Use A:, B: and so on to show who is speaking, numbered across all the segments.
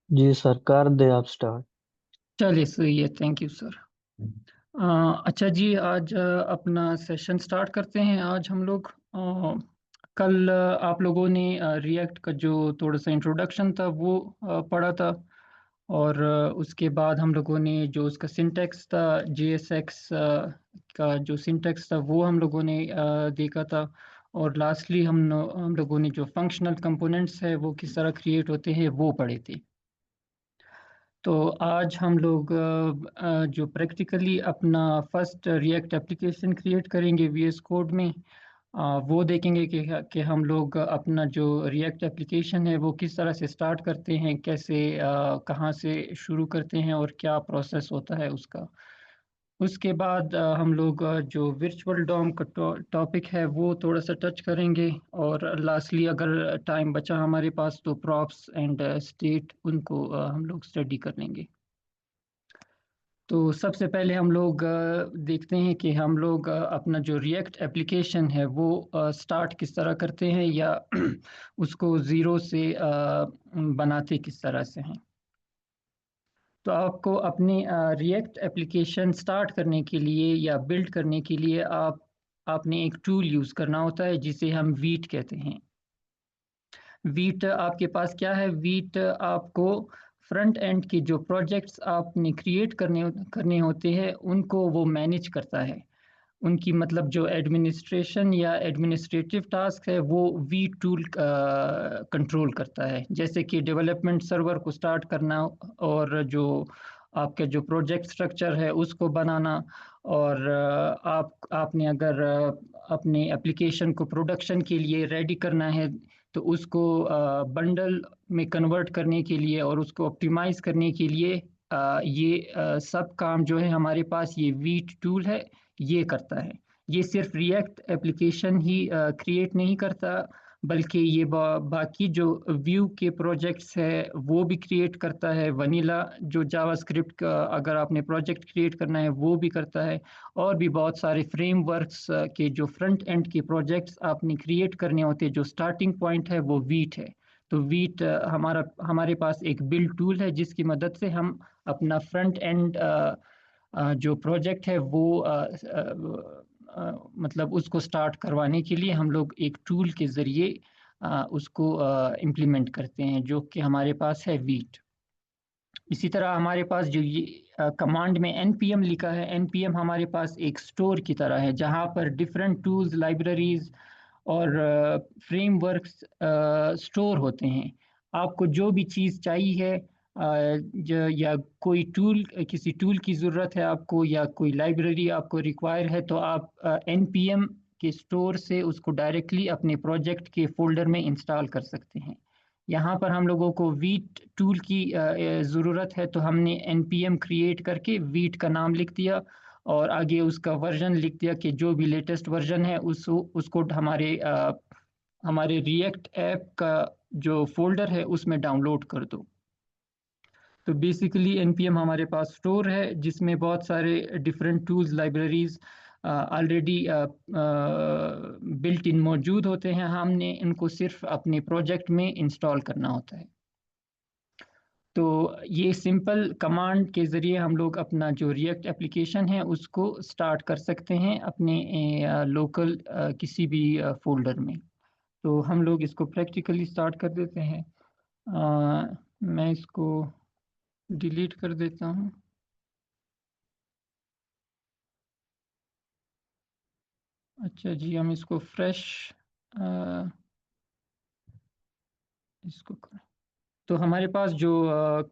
A: जी sir, कर दे आप start.
B: चलिए सही है, थैंक यू सर। अच्छा जी, आज अपना सेशन स्टार्ट करते हैं। आज हम लोग कल आप लोगों ने रिएक्ट का जो थोड़ा सा इंट्रोडक्शन था वो पढ़ा था। और उसके बाद हम लोगों ने जो उसका सिंटैक्स था, JSX का जो सिंटैक्स था वो हम लोगों ने देखा था। और लास्टली हम लोगों ने जो फंक्शनल कंपोनेंट्स है वो किस तरह क्रिएट होते हैं वो पढ़े थे। तो आज हम लोग जो प्रैक्टिकली अपना फर्स्ट रिएक्ट एप्लीकेशन क्रिएट करेंगे VS कोड में, वो देखेंगे कि हम लोग अपना जो रिएक्ट एप्लीकेशन है वो किस तरह से स्टार्ट करते हैं, कैसे कहाँ से शुरू करते हैं और क्या प्रोसेस होता है उसका। उसके बाद हम लोग जो वर्चुअल डॉम का टॉपिक है वो थोड़ा सा टच करेंगे। और लास्टली अगर टाइम बचा हमारे पास तो प्रॉप्स एंड स्टेट उनको हम लोग स्टडी कर लेंगे। तो सबसे पहले हम लोग देखते हैं कि हम लोग अपना जो रिएक्ट एप्लीकेशन है वो स्टार्ट किस तरह करते हैं, या उसको ज़ीरो से बनाते किस तरह से हैं। तो आपको अपनी रिएक्ट एप्लीकेशन स्टार्ट करने के लिए या बिल्ड करने के लिए आपने एक टूल यूज़ करना होता है जिसे हम वीट कहते हैं। वीट आपके पास क्या है? वीट आपको फ्रंट एंड के जो प्रोजेक्ट्स आपने क्रिएट करने होते हैं उनको वो मैनेज करता है। उनकी मतलब जो एडमिनिस्ट्रेशन या एडमिनिस्ट्रेटिव टास्क है वो वी टूल कंट्रोल करता है। जैसे कि डेवलपमेंट सर्वर को स्टार्ट करना, और जो आपके जो प्रोजेक्ट स्ट्रक्चर है उसको बनाना। और आपने अगर अपने एप्लीकेशन को प्रोडक्शन के लिए रेडी करना है तो उसको बंडल में कन्वर्ट करने के लिए और उसको ऑप्टिमाइज करने के लिए ये सब काम जो है हमारे पास ये वीट टूल है ये करता है। ये सिर्फ रिएक्ट एप्लीकेशन ही क्रिएट नहीं करता, बल्कि ये बाकी जो व्यू के प्रोजेक्ट्स है वो भी क्रिएट करता है। वनीला जो जावास्क्रिप्ट का अगर आपने प्रोजेक्ट क्रिएट करना है वो भी करता है। और भी बहुत सारे फ्रेमवर्क्स के जो फ्रंट एंड के प्रोजेक्ट्स आपने क्रिएट करने होते हैं, जो स्टार्टिंग पॉइंट है वो वीट है। तो वीट हमारे पास एक बिल्ड टूल है जिसकी मदद से हम अपना फ्रंट एंड जो प्रोजेक्ट है वो मतलब उसको स्टार्ट करवाने के लिए हम लोग एक टूल के ज़रिए उसको इम्प्लीमेंट करते हैं, जो कि हमारे पास है वीट। इसी तरह हमारे पास जो ये कमांड में npm लिखा है, npm हमारे पास एक स्टोर की तरह है जहाँ पर डिफरेंट टूल्स, लाइब्रेरीज और फ्रेमवर्क्स स्टोर होते हैं। आपको जो भी चीज़ चाहिए है, या कोई टूल, किसी टूल की ज़रूरत है आपको, या कोई लाइब्रेरी आपको रिक्वायर है, तो आप npm के स्टोर से उसको डायरेक्टली अपने प्रोजेक्ट के फोल्डर में इंस्टॉल कर सकते हैं। यहाँ पर हम लोगों को वीट टूल की ज़रूरत है, तो हमने npm क्रिएट करके वीट का नाम लिख दिया और आगे उसका वर्जन लिख दिया कि जो भी लेटेस्ट वर्जन है उसको हमारे रिएक्ट ऐप का जो फोल्डर है उसमें डाउनलोड कर दो। तो बेसिकली npm हमारे पास स्टोर है जिसमें बहुत सारे different tools, libraries already built in मौजूद होते हैं। हमने इनको सिर्फ अपने प्रोजेक्ट में इंस्टॉल करना होता है। तो ये सिंपल कमांड के ज़रिए हम लोग अपना जो रिएक्ट एप्लीकेशन है उसको स्टार्ट कर सकते हैं अपने लोकल किसी भी फोल्डर में। तो हम लोग इसको प्रैक्टिकली स्टार्ट कर देते हैं। मैं इसको डिलीट कर देता हूँ। अच्छा जी, हम इसको फ्रेश इसको करें। तो हमारे पास जो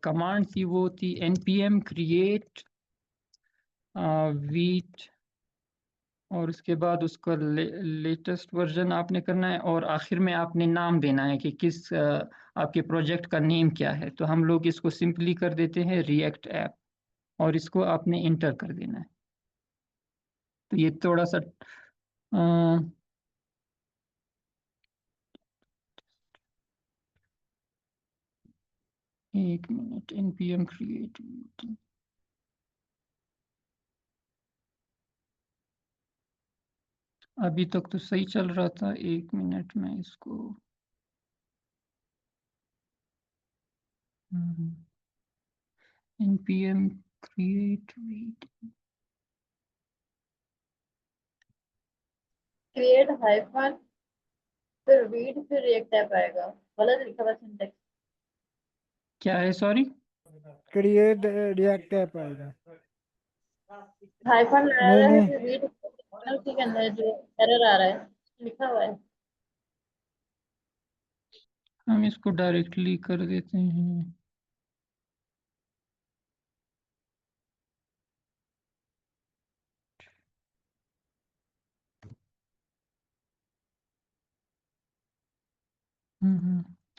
B: कमांड थी वो थी npm create वीट, और उसके बाद उसका लेटेस्ट वर्जन आपने करना है, और आखिर में आपने नाम देना है कि किस आपके प्रोजेक्ट का नेम क्या है। तो हम लोग इसको सिंपली कर देते हैं रिएक्ट ऐप, और इसको आपने इंटर कर देना है। तो ये थोड़ा सा अ, एक मिनट, npm क्रिएट। अभी तक तो सही चल रहा था, एक मिनट में इसको npm create read
C: create hyphen फिर रीड फिर रिएक्ट टाइप आएगा। गलत लिखा हुआ सिंटेक्स।
B: क्या है, सॉरी?
D: क्रिएट रिएक्ट ऐप आएगा।
C: हाइफन
D: नहीं
C: आया है
D: नहीं,
C: फिर रीड उसी के अंदर जो एरर आ रहा है लिखा हुआ है।
B: हम इसको डायरेक्टली कर देते हैं।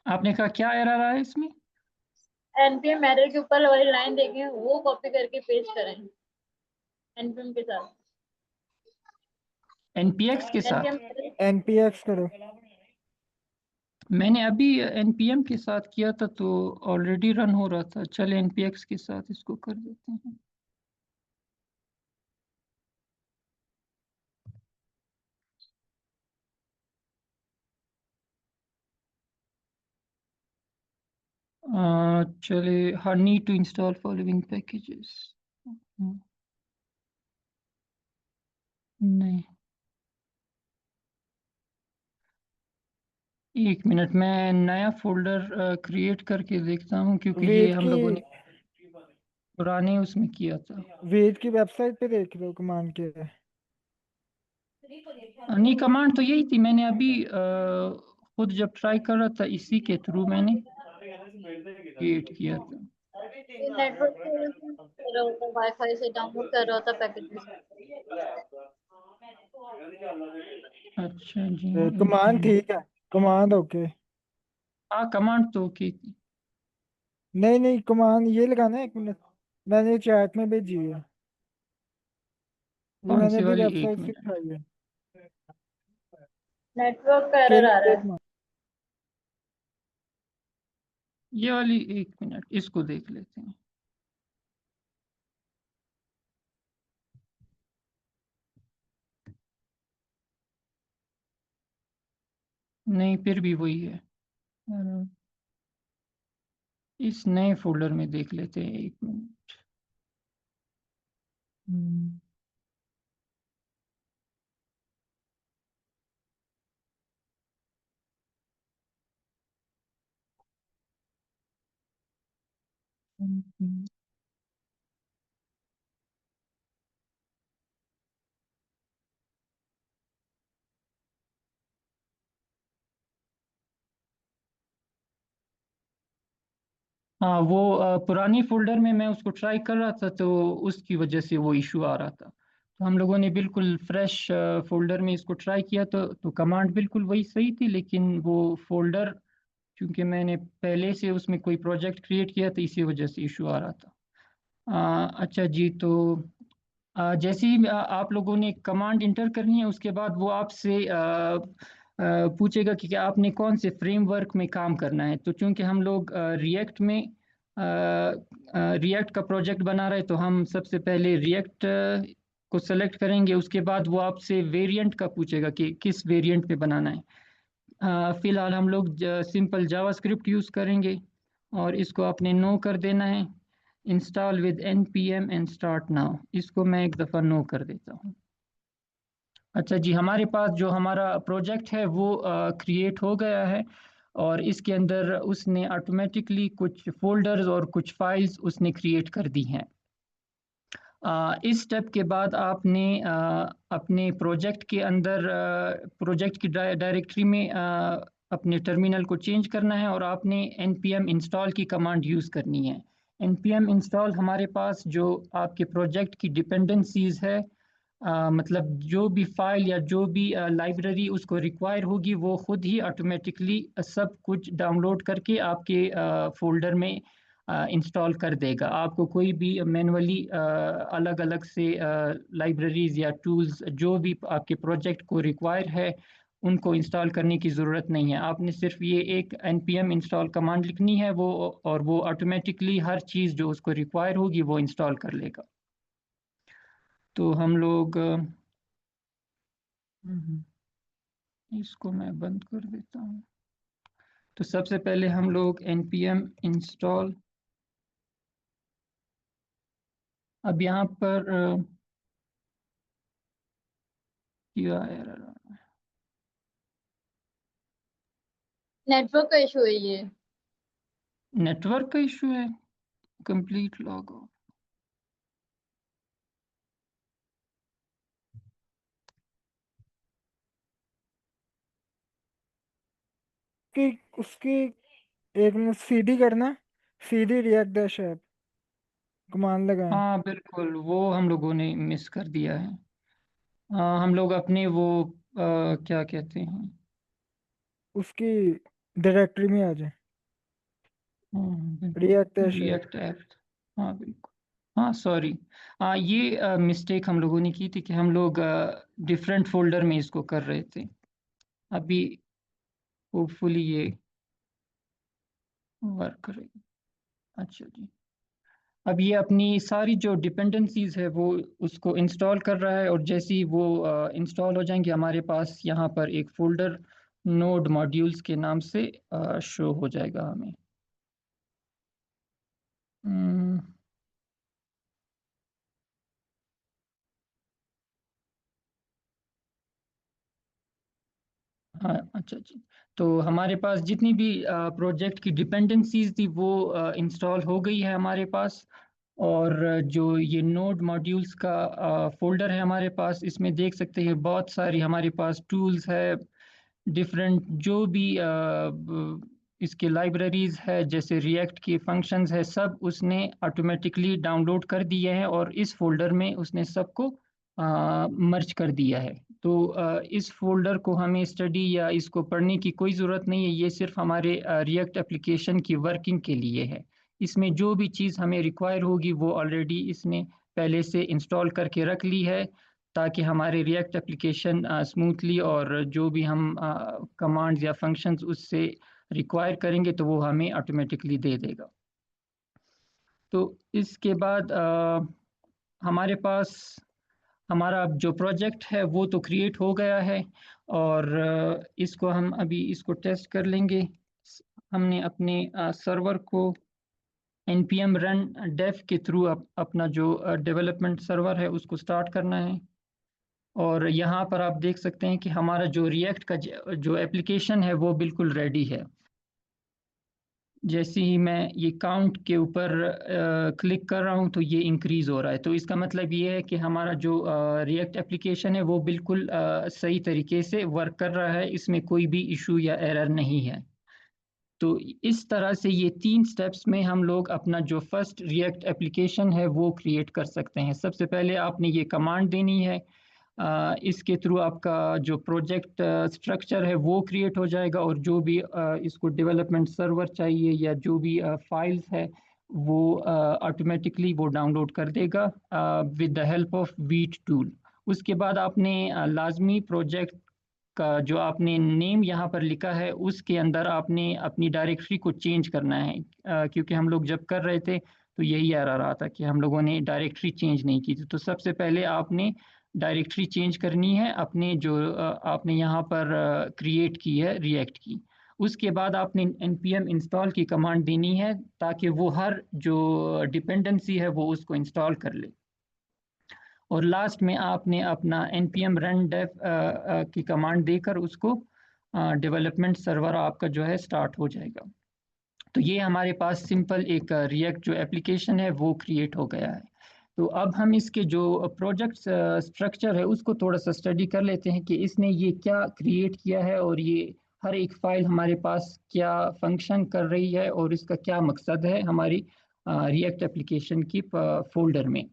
B: आपने कहा क्या एरर आ रहा है इसमें?
C: एनपीएम एरर के ऊपर वाली लाइन देखें वो कॉपी करके पेस्ट करें एनपीएम के साथ।
B: npx के साथ?
C: एनपीएम
D: एनपीएक्स करो।
B: मैंने अभी npm के साथ किया था तो ऑलरेडी रन हो रहा था। चले npx के साथ इसको कर देते हैं। चले, हाँ, need to install following packages. नहीं, एक मिनट, मैं नया फोल्डर क्रिएट करके देखता हूँ क्योंकि ये हम लोगों ने पुराने उसमें किया था।
D: वेट की वेबसाइट पे देख लो कमांड के।
B: नहीं, कमांड तो यही थी। मैंने अभी खुद जब ट्राई कर रहा था इसी के थ्रू मैंने क्रिएट किया था।
C: नेटवर्क से कर रहा होता वाईफाई से डाउनलोड कर रहा होता पैकेजेस।
B: अच्छा जी,
D: कमांड ठीक है, कमांड ओके।
B: हाँ, कमांड तो ओके थी।
D: नहीं नहीं, कमांड ये लगाना है, 1 मिनट, मैंने चैट में भेजी है, ये
B: कौन
D: मैंने
B: सी
D: अभी
B: वाली? एक
D: वेबसाइट से
B: मिनट,
D: उठाई है।
C: नेटवर्क का एरर
D: केवल
C: आ रहा है।
D: देखना।
B: ये वाली, एक मिनट, इसको देख लेते हैं। नहीं, फिर भी वही है। इस नए फोल्डर में देख लेते हैं, एक मिनट। हम्म, हाँ, वो पुरानी फोल्डर में मैं उसको ट्राई कर रहा था तो उसकी वजह से वो इशू आ रहा था। तो हम लोगों ने बिल्कुल फ्रेश फोल्डर में इसको ट्राई किया तो कमांड बिल्कुल वही सही थी, लेकिन वो फोल्डर, क्योंकि मैंने पहले से उसमें कोई प्रोजेक्ट क्रिएट किया था, इसी वजह से इशू आ रहा था। अच्छा जी, तो जैसे ही आप लोगों ने कमांड इंटर करनी है उसके बाद वो आपसे पूछेगा कि क्या आपने कौन से फ्रेमवर्क में काम करना है। तो चूंकि हम लोग रिएक्ट में रिएक्ट का प्रोजेक्ट बना रहे, तो हम सबसे पहले रिएक्ट को सेलेक्ट करेंगे। उसके बाद वो आपसे वेरिएंट का पूछेगा कि किस वेरिएंट पे बनाना है। फिलहाल हम लोग सिंपल जावास्क्रिप्ट यूज़ करेंगे और इसको आपने नो कर देना है। Install with npm and start now, इसको मैं एक दफ़ा नो कर देता हूँ। अच्छा जी, हमारे पास जो हमारा प्रोजेक्ट है वो क्रिएट हो गया है और इसके अंदर उसने ऑटोमेटिकली कुछ फोल्डर्स और कुछ फाइल्स उसने क्रिएट कर दी हैं। इस स्टेप के बाद आपने अपने प्रोजेक्ट के अंदर प्रोजेक्ट की डायरेक्टरी में अपने टर्मिनल को चेंज करना है और आपने npm इंस्टॉल की कमांड यूज़ करनी है। npm इंस्टॉल हमारे पास जो आपके प्रोजेक्ट की डिपेंडेंसीज है, मतलब जो भी फाइल या जो भी लाइब्रेरी उसको रिक्वायर होगी वो खुद ही ऑटोमेटिकली सब कुछ डाउनलोड करके आपके फोल्डर में इंस्टॉल कर देगा। आपको कोई भी मैनुअली अलग अलग से लाइब्रेरीज या टूल्स जो भी आपके प्रोजेक्ट को रिक्वायर है उनको इंस्टॉल करने की ज़रूरत नहीं है। आपने सिर्फ ये एक npm इंस्टॉल कमांड लिखनी है वो, और वो ऑटोमेटिकली हर चीज़ जो उसको रिक्वायर होगी वो इंस्टॉल कर लेगा। तो हम लोग इसको मैं बंद कर देता हूँ। तो सबसे पहले हम लोग npm इंस्टॉल, अब यहाँ पर
C: नेटवर्क का इशू है ये।
B: नेटवर्क का इशू है। कंप्लीट लॉग ऑफ,
D: कि उसकी एक मिनट सीडी करना, CD react dash app command लगाएं।
B: हाँ बिल्कुल, वो हम लोगों ने मिस कर दिया है। हम लोग अपने वो क्या कहते हैं,
D: उसकी डायरेक्टरी में आ जाए,
B: बिल्कुल
D: react dash app.
B: React app. हाँ बिल्कुल, हाँ सॉरी। ये मिस्टेक हम लोगों ने की थी कि हम लोग डिफरेंट फोल्डर में इसको कर रहे थे। अभी होपफुली ये वर्क करेगा। अच्छा जी, अब ये अपनी सारी जो डिपेंडेंसीज है वो उसको इंस्टॉल कर रहा है, और जैसे ही वो इंस्टॉल हो जाएंगे हमारे पास यहाँ पर एक फोल्डर नोड मॉड्यूल्स के नाम से शो हो जाएगा हमें। हम्म, हाँ अच्छा जी, तो हमारे पास जितनी भी प्रोजेक्ट की डिपेंडेंसीज थी वो इंस्टॉल हो गई है हमारे पास। और जो ये नोड मॉड्यूल्स का फोल्डर है हमारे पास, इसमें देख सकते हैं बहुत सारी हमारे पास टूल्स है, डिफरेंट जो भी इसके लाइब्रेरीज है, जैसे रिएक्ट के फंक्शंस है, सब उसने ऑटोमेटिकली डाउनलोड कर दिए हैं और इस फोल्डर में उसने सबको मर्ज कर दिया है। तो इस फोल्डर को हमें स्टडी या इसको पढ़ने की कोई ज़रूरत नहीं है, ये सिर्फ हमारे रिएक्ट एप्लीकेशन की वर्किंग के लिए है। इसमें जो भी चीज़ हमें रिक्वायर होगी वो ऑलरेडी इसने पहले से इंस्टॉल करके रख ली है, ताकि हमारे रिएक्ट एप्लीकेशन स्मूथली, और जो भी हम कमांड्स या फंक्शंस उससे रिक्वायर करेंगे तो वो हमें ऑटोमेटिकली दे देगा। तो इसके बाद हमारे पास हमारा जो प्रोजेक्ट है वो तो क्रिएट हो गया है, और इसको हम अभी इसको टेस्ट कर लेंगे। हमने अपने सर्वर को npm run dev के थ्रू अपना जो डेवलपमेंट सर्वर है उसको स्टार्ट करना है। और यहाँ पर आप देख सकते हैं कि हमारा जो रिएक्ट का जो एप्लीकेशन है वो बिल्कुल रेडी है। जैसे ही मैं ये काउंट के ऊपर क्लिक कर रहा हूँ तो ये इंक्रीज हो रहा है, तो इसका मतलब ये है कि हमारा जो रिएक्ट एप्लीकेशन है वो बिल्कुल सही तरीके से वर्क कर रहा है, इसमें कोई भी इशू या एरर नहीं है। तो इस तरह से ये 3 स्टेप्स में हम लोग अपना जो फर्स्ट रिएक्ट एप्लीकेशन है वो क्रिएट कर सकते हैं। सबसे पहले आपने ये कमांड देनी है, इसके थ्रू आपका जो प्रोजेक्ट स्ट्रक्चर है वो क्रिएट हो जाएगा, और जो भी इसको डेवलपमेंट सर्वर चाहिए या जो भी फाइल्स है वो ऑटोमेटिकली वो डाउनलोड कर देगा with the help of wheat tool. उसके बाद आपने लाजमी प्रोजेक्ट का जो आपने नेम यहाँ पर लिखा है उसके अंदर आपने अपनी डायरेक्टरी को चेंज करना है, क्योंकि हम लोग जब कर रहे थे तो यही आ रहा था कि हम लोगों ने डायरेक्टरी चेंज नहीं की थी। तो सबसे पहले आपने डायरेक्टरी चेंज करनी है अपने जो आपने यहाँ पर क्रिएट की है रिएक्ट की। उसके बाद आपने npm इंस्टॉल की कमांड देनी है ताकि वो हर जो डिपेंडेंसी है वो उसको इंस्टॉल कर ले। और लास्ट में आपने अपना npm run dev की कमांड देकर उसको डेवलपमेंट सर्वर आपका जो है स्टार्ट हो जाएगा। तो ये हमारे पास सिंपल एक रिएक्ट जो एप्लीकेशन है वो क्रिएट हो गया है। तो अब हम इसके जो प्रोजेक्ट स्ट्रक्चर है उसको थोड़ा सा स्टडी कर लेते हैं कि इसने ये क्या क्रिएट किया है, और ये हर एक फाइल हमारे पास क्या फंक्शन कर रही है और इसका क्या मकसद है हमारी रिएक्ट एप्लीकेशन की फोल्डर में।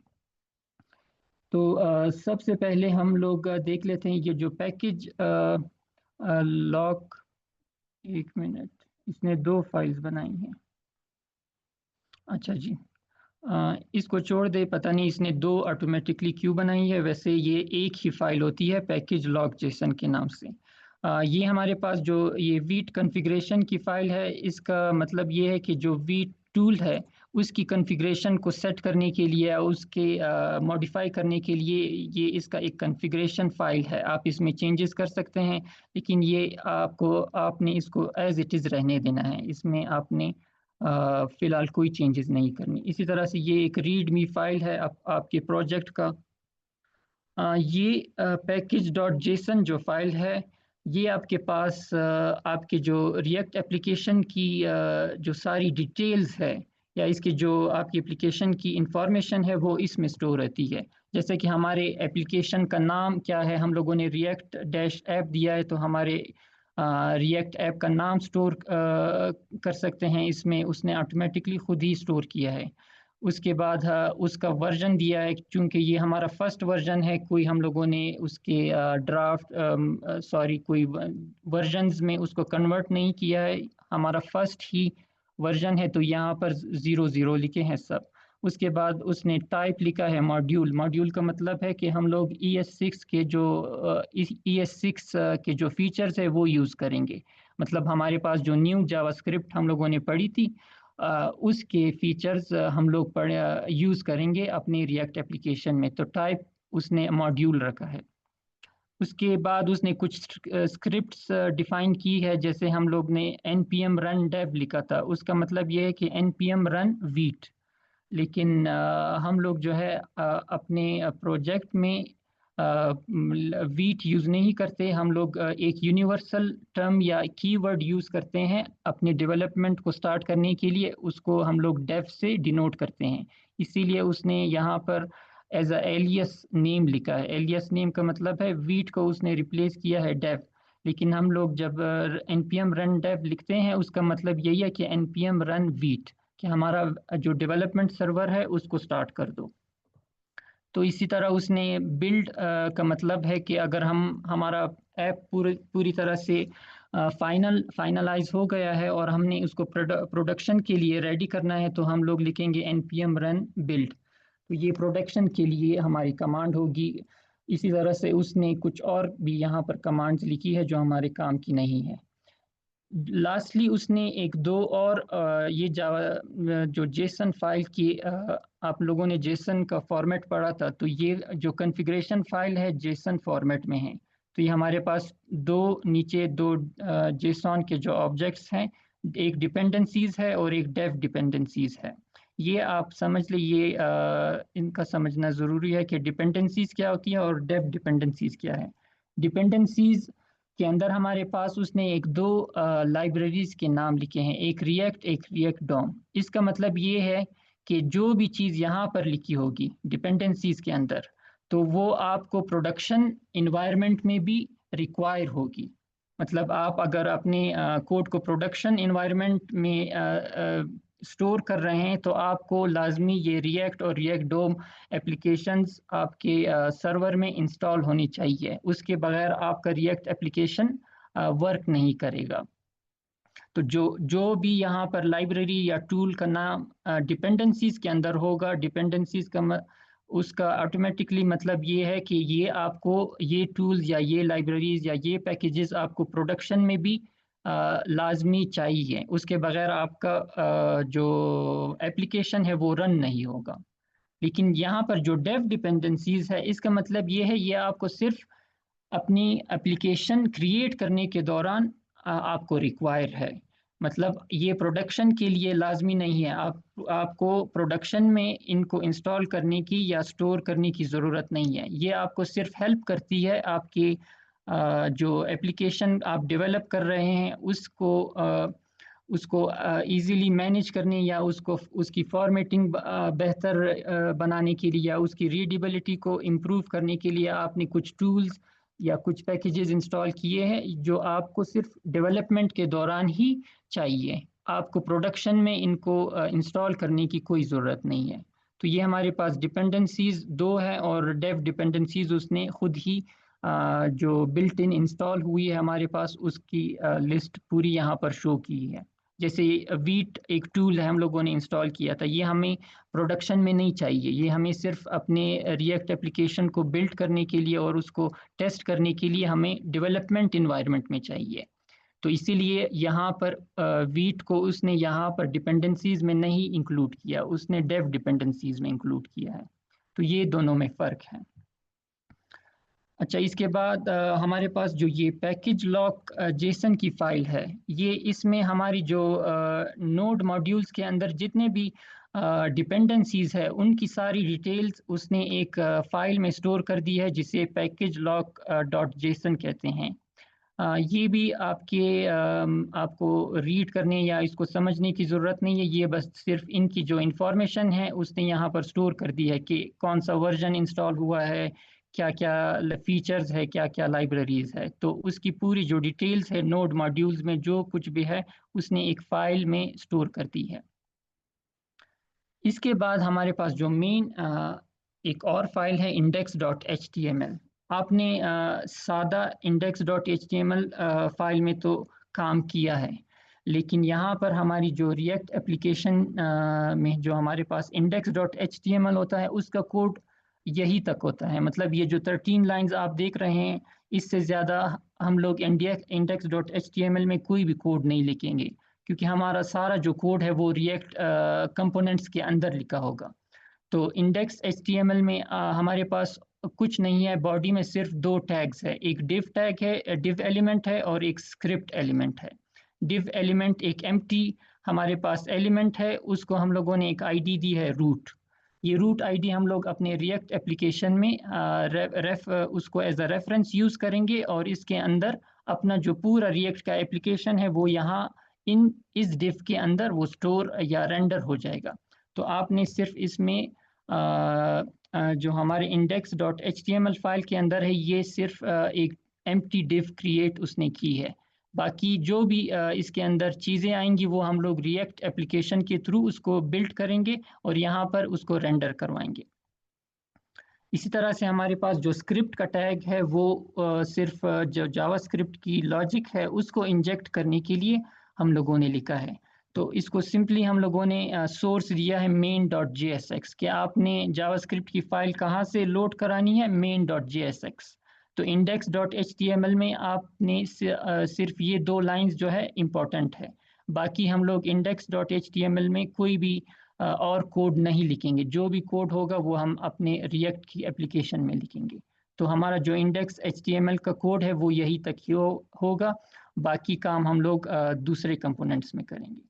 B: तो सबसे पहले हम लोग देख लेते हैं ये जो पैकेज लॉक, एक मिनट, इसने 2 फाइल्स बनाई हैं। अच्छा जी, इसको छोड़ दे, पता नहीं इसने 2 ऑटोमेटिकली क्यों बनाई है, वैसे ये एक ही फाइल होती है पैकेज लॉग जेसन के नाम से। ये हमारे पास जो ये वीट कॉन्फ़िगरेशन की फाइल है, इसका मतलब ये है कि जो वीट टूल है उसकी कॉन्फ़िगरेशन को सेट करने के लिए या उसके मॉडिफाई करने के लिए ये इसका एक कॉन्फ़िगरेशन फाइल है। आप इसमें चेंजेस कर सकते हैं, लेकिन ये आपने इसको एज इट इज़ रहने देना है। इसमें आपने फ़िलहाल कोई चेंजेस नहीं करनी। इसी तरह से ये एक रीड मी फाइल है आपके प्रोजेक्ट का। ये पैकेज डॉट जेसन जो फाइल है, ये आपके पास आपके जो रिएक्ट एप्लीकेशन की जो सारी डिटेल्स है या इसकी जो आपकी एप्लीकेशन की इंफॉर्मेशन है वो इसमें स्टोर रहती है। जैसे कि हमारे एप्लीकेशन का नाम क्या है, हम लोगों ने रिएक्ट डैश ऐप दिया है, तो हमारे रिएक्ट ऐप का नाम स्टोर कर सकते हैं इसमें, उसने ऑटोमेटिकली खुद ही स्टोर किया है। उसके बाद उसका वर्जन दिया है, चूंकि ये हमारा फर्स्ट वर्जन है, कोई हम लोगों ने उसके कोई वर्जन्स में उसको कन्वर्ट नहीं किया है, हमारा फर्स्ट ही वर्जन है, तो यहाँ पर 00 लिखे हैं सब। उसके बाद उसने टाइप लिखा है मॉड्यूल। मॉड्यूल का मतलब है कि हम लोग ES6 के जो फीचर्स है वो यूज़ करेंगे। मतलब हमारे पास जो न्यू जावास्क्रिप्ट हम लोगों ने पढ़ी थी उसके फीचर्स हम लोग यूज़ करेंगे अपने रिएक्ट एप्लीकेशन में, तो टाइप उसने मॉड्यूल रखा है। उसके बाद उसने कुछ स्क्रिप्ट्स डिफाइन की है, जैसे हम लोग ने npm run dev लिखा था, उसका मतलब ये है कि npm run vite, लेकिन हम लोग जो है अपने प्रोजेक्ट में वीट यूज़ नहीं करते। हम लोग एक यूनिवर्सल टर्म या कीवर्ड यूज़ करते हैं अपने डेवलपमेंट को स्टार्ट करने के लिए, उसको हम लोग डेव से डिनोट करते हैं। इसीलिए उसने यहाँ पर एज अ एलियस नेम लिखा है। एलियस नेम का मतलब है वीट को उसने रिप्लेस किया है डेव, लेकिन हम लोग जब npm run dev लिखते हैं उसका मतलब यही है कि npm run vite, कि हमारा जो डेवलपमेंट सर्वर है उसको स्टार्ट कर दो। तो इसी तरह उसने बिल्ड का मतलब है कि अगर हमारा ऐप पूरी तरह से फाइनलाइज हो गया है और हमने उसको प्रोडक्शन के लिए रेडी करना है, तो हम लोग लिखेंगे npm run build, तो ये प्रोडक्शन के लिए हमारी कमांड होगी। इसी तरह से उसने कुछ और भी यहाँ पर कमांड्स लिखी है जो हमारे काम की नहीं है। लास्टली उसने एक दो और ये जावा जो जेसन फाइल की आप लोगों ने जेसन का फॉर्मेट पढ़ा था, तो ये जो कॉन्फ़िगरेशन फाइल है जेसन फॉर्मेट में है। तो ये हमारे पास नीचे दो जेसन के जो ऑब्जेक्ट्स हैं, एक डिपेंडेंसीज है और एक डेफ डिपेंडेंसीज है। ये आप समझ लीजिए, इनका समझना ज़रूरी है कि डिपेंडेंसीज क्या होती है और डेफ डिपेंडेंसीज क्या है। डिपेंडेंसीज के अंदर हमारे पास उसने एक दो लाइब्रेरीज के नाम लिखे हैं, एक रिएक्ट डॉम। इसका मतलब ये है कि जो भी चीज़ यहाँ पर लिखी होगी डिपेंडेंसीज के अंदर, तो वो आपको प्रोडक्शन इन्वायरमेंट में भी रिक्वायर होगी। मतलब आप अगर अपने कोड को प्रोडक्शन इन्वायरमेंट में स्टोर कर रहे हैं, तो आपको लाजमी ये रिएक्ट और रिएक्ट डोम एप्लीकेशंस आपके सर्वर में इंस्टॉल होनी चाहिए। उसके बगैर आपका रिएक्ट एप्लीकेशन वर्क नहीं करेगा। तो जो भी यहाँ पर लाइब्रेरी या टूल का नाम डिपेंडेंसीज के अंदर होगा, डिपेंडेंसीज का उसका ऑटोमेटिकली मतलब ये है कि ये आपको ये टूल्स या ये लाइब्रेरीज या ये पैकेजेस आपको प्रोडक्शन में भी लाजमी चाहिए, उसके बगैर आपका जो एप्लीकेशन है वो रन नहीं होगा। लेकिन यहाँ पर जो डेव डिपेंडेंसीज है, इसका मतलब ये है ये आपको सिर्फ अपनी एप्लीकेशन क्रिएट करने के दौरान आपको रिक्वायर है। मतलब ये प्रोडक्शन के लिए लाजमी नहीं है, आपको प्रोडक्शन में इनको इंस्टॉल करने की या स्टोर करने की ज़रूरत नहीं है। ये आपको सिर्फ हेल्प करती है आपकी जो एप्लीकेशन आप डेवलप कर रहे हैं उसको इजीली मैनेज करने या उसकी फॉर्मेटिंग बेहतर बनाने के लिए या उसकी रीडेबिलिटी को इम्प्रूव करने के लिए आपने कुछ टूल्स या कुछ पैकेजेस इंस्टॉल किए हैं जो आपको सिर्फ डेवलपमेंट के दौरान ही चाहिए, आपको प्रोडक्शन में इनको इंस्टॉल करने की कोई ज़रूरत नहीं है। तो ये हमारे पास डिपेंडेंसीज दो है और डेव डिपेंडेंसीज उसने खुद ही जो बिल्ट इन इंस्टॉल हुई है हमारे पास उसकी लिस्ट पूरी यहाँ पर शो की है। जैसे वीट एक टूल है हम लोगों ने इंस्टॉल किया था, ये हमें प्रोडक्शन में नहीं चाहिए, ये हमें सिर्फ अपने रिएक्ट एप्लीकेशन को बिल्ड करने के लिए और उसको टेस्ट करने के लिए हमें डेवलपमेंट इन्वायरमेंट में चाहिए। तो इसीलिए यहाँ पर वीट को उसने यहाँ पर डिपेंडेंसीज में नहीं इंक्लूड किया, उसने डेव डिपेंडेंसीज में इंक्लूड किया है। तो ये दोनों में फ़र्क है। अच्छा, इसके बाद हमारे पास जो ये पैकेज लॉक जेसन की फाइल है, ये इसमें हमारी जो नोड मॉड्यूल्स के अंदर जितने भी डिपेंडेंसीज है उनकी सारी डिटेल्स उसने एक फाइल में स्टोर कर दी है जिसे पैकेज लॉक डॉट जेसन कहते हैं। ये भी आपको रीड करने या इसको समझने की ज़रूरत नहीं है, ये बस सिर्फ इनकी जो इंफॉर्मेशन है उसने यहाँ पर स्टोर कर दी है कि कौन सा वर्जन इंस्टॉल हुआ है, क्या क्या फीचर्स है, क्या क्या लाइब्रेरीज है। तो उसकी पूरी जो डिटेल्स है नोड मॉड्यूल्स में जो कुछ भी है उसने एक फाइल में स्टोर कर दी है। इसके बाद हमारे पास जो मेन एक और फाइल है index.html। आपने सादा index.html फाइल में तो काम किया है, लेकिन यहाँ पर हमारी जो रिएक्ट एप्लीकेशन में जो हमारे पास index.html होता है उसका कोड यही तक होता है। मतलब ये जो 13 लाइंस आप देख रहे हैं, इससे ज़्यादा हम लोग index.html में कोई भी कोड नहीं लिखेंगे, क्योंकि हमारा सारा जो कोड है वो रिएक्ट कंपोनेंट्स के अंदर लिखा होगा। तो इंडेक्स HTML में हमारे पास कुछ नहीं है, बॉडी में सिर्फ दो टैग्स है, एक div टैग है, div एलिमेंट है, और एक स्क्रिप्ट एलिमेंट है। div एलिमेंट एक एम्प्टी हमारे पास एलिमेंट है, उसको हम लोगों ने एक आईडी दी है रूट। ये रूट आईडी हम लोग अपने रिएक्ट एप्लीकेशन में उसको एज अ रेफरेंस यूज़ करेंगे, और इसके अंदर अपना जो पूरा रिएक्ट का एप्लीकेशन है वो यहाँ इस div के अंदर वो स्टोर या रेंडर हो जाएगा। तो आपने सिर्फ इसमें जो हमारे index.html फाइल के अंदर है, ये सिर्फ एक एम्प्टी div क्रिएट उसने की है। बाकी जो भी इसके अंदर चीज़ें आएंगी वो हम लोग रिएक्ट एप्लीकेशन के थ्रू उसको बिल्ड करेंगे और यहाँ पर उसको रेंडर करवाएंगे। इसी तरह से हमारे पास जो स्क्रिप्ट का टैग है वो सिर्फ जो जावास्क्रिप्ट की लॉजिक है उसको इंजेक्ट करने के लिए हम लोगों ने लिखा है। तो इसको सिंपली हम लोगों ने सोर्स दिया है main.jsx कि आपने जावास्क्रिप्ट की फाइल कहाँ से लोड करानी है, main.jsx। तो index.html में आपने सिर्फ ये दो लाइंस जो है इम्पोर्टेंट है, बाकी हम लोग index.html में कोई भी और कोड नहीं लिखेंगे। जो भी कोड होगा वो हम अपने रिएक्ट की एप्लीकेशन में लिखेंगे। तो हमारा जो इंडेक्स HTML का कोड है वो यही तक ही होगा, बाकी काम हम लोग दूसरे कंपोनेंट्स में करेंगे।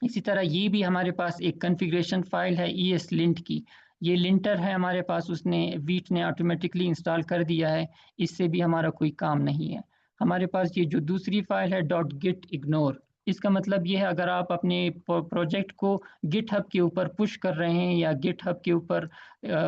B: इसी तरह ये भी हमारे पास एक कॉन्फ़िगरेशन फाइल है ESLint की। ये लिंटर है हमारे पास, उसने वीट ने ऑटोमेटिकली इंस्टॉल कर दिया है, इससे भी हमारा कोई काम नहीं है। हमारे पास ये जो दूसरी फाइल है .gitignore, इसका मतलब ये है अगर आप अपने प्रोजेक्ट को गिटहब के ऊपर पुश कर रहे हैं या गिटहब के ऊपर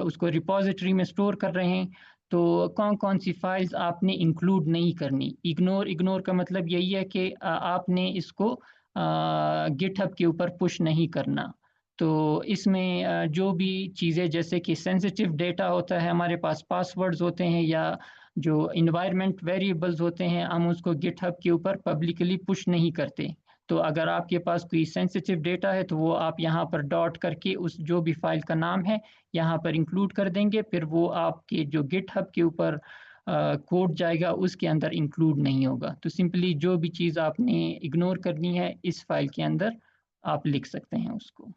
B: उसको रिपोजिटरी में स्टोर कर रहे हैं, तो कौन कौन सी फाइल्स आपने इंक्लूड नहीं करनी। इग्नोर का मतलब यही है कि आपने इसको गिटहब के ऊपर पुश नहीं करना। तो इसमें जो भी चीज़ें जैसे कि सेंसिटिव डेटा होता है, हमारे पास पासवर्ड्स होते हैं या जो इन्वायरमेंट वेरिएबल्स होते हैं, हम उसको गिटहब के ऊपर पब्लिकली पुश नहीं करते। तो अगर आपके पास कोई सेंसिटिव डेटा है तो वो आप यहाँ पर डॉट करके उस जो भी फाइल का नाम है यहाँ पर इंक्लूड कर देंगे, फिर वो आपके जो गिटहब के ऊपर कोड जाएगा उसके अंदर इंक्लूड नहीं होगा। तो सिंपली जो भी चीज़ आपने इग्नोर करनी है इस फाइल के अंदर आप लिख सकते हैं उसको।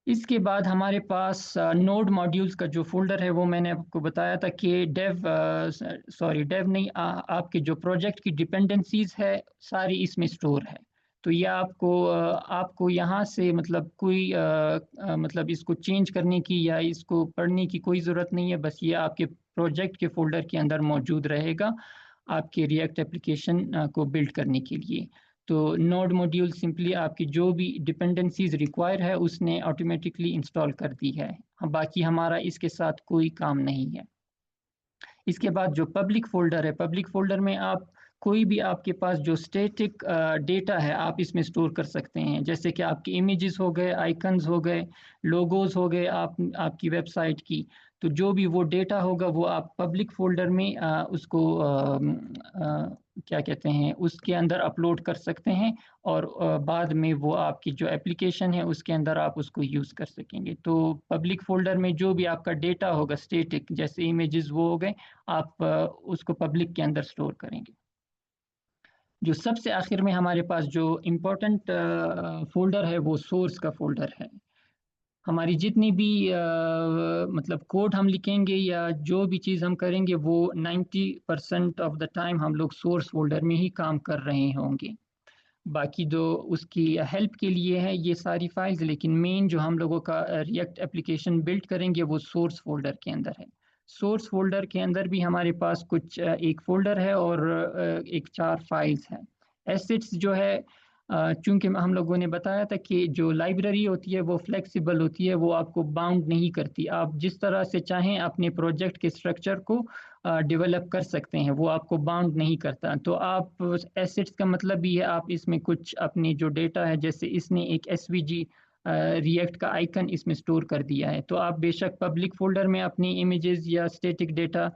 B: इसके बाद हमारे पास नोड मॉड्यूल्स का जो फोल्डर है वो मैंने आपको बताया था कि डेव नहीं, आपके जो प्रोजेक्ट की डिपेंडेंसीज है सारी इसमें स्टोर है। तो ये आपको यहाँ से मतलब कोई मतलब इसको चेंज करने की या इसको पढ़ने की कोई ज़रूरत नहीं है, बस ये आपके प्रोजेक्ट के फोल्डर के अंदर मौजूद रहेगा आपके रिएक्ट एप्लीकेशन को बिल्ड करने के लिए। तो नोड मॉड्यूल सिंपली आपकी जो भी डिपेंडेंसीज रिक्वायर है उसने ऑटोमेटिकली इंस्टॉल कर दी है, बाकी हमारा इसके साथ कोई काम नहीं है। इसके बाद जो पब्लिक फोल्डर है, पब्लिक फोल्डर में आप कोई भी आपके पास जो स्टैटिक डेटा है आप इसमें स्टोर कर सकते हैं, जैसे कि आपके इमेजेस हो गए, आइकन्स हो गए, लोगोज हो गए आपकी वेबसाइट की। तो जो भी वो डेटा होगा वो आप पब्लिक फोल्डर में उसको क्या कहते हैं उसके अंदर अपलोड कर सकते हैं, और बाद में वो आपकी जो एप्लीकेशन है उसके अंदर आप उसको यूज़ कर सकेंगे। तो पब्लिक फोल्डर में जो भी आपका डेटा होगा स्टैटिक, जैसे इमेजेस वो हो गए, आप उसको पब्लिक के अंदर स्टोर करेंगे। जो सबसे आखिर में हमारे पास जो इम्पोर्टेंट फोल्डर है वो सोर्स का फोल्डर है। हमारी जितनी भी मतलब कोड हम लिखेंगे या जो भी चीज़ हम करेंगे वो 90% ऑफ द टाइम हम लोग सोर्स फोल्डर में ही काम कर रहे होंगे। बाकी जो उसकी हेल्प के लिए है ये सारी फाइल्स, लेकिन मेन जो हम लोगों का रिएक्ट एप्लीकेशन बिल्ड करेंगे वो सोर्स फोल्डर के अंदर है। सोर्स फोल्डर के अंदर भी हमारे पास कुछ एक फोल्डर है और एक 4 फाइल्स हैं। एसेट्स जो है चूंकि हम लोगों ने बताया था कि जो लाइब्रेरी होती है वो फ्लेक्सिबल होती है, वो आपको बाउंड नहीं करती। आप जिस तरह से चाहें अपने प्रोजेक्ट के स्ट्रक्चर को डेवलप कर सकते हैं, वो आपको बाउंड नहीं करता। तो आप एसेट्स का मतलब भी है आप इसमें कुछ अपनी जो डेटा है, जैसे इसने एक एसवीजी रिएक्ट का आइकन इसमें स्टोर कर दिया है, तो आप बेशक पब्लिक फोल्डर में अपनी इमेजेस या स्टैटिक डेटा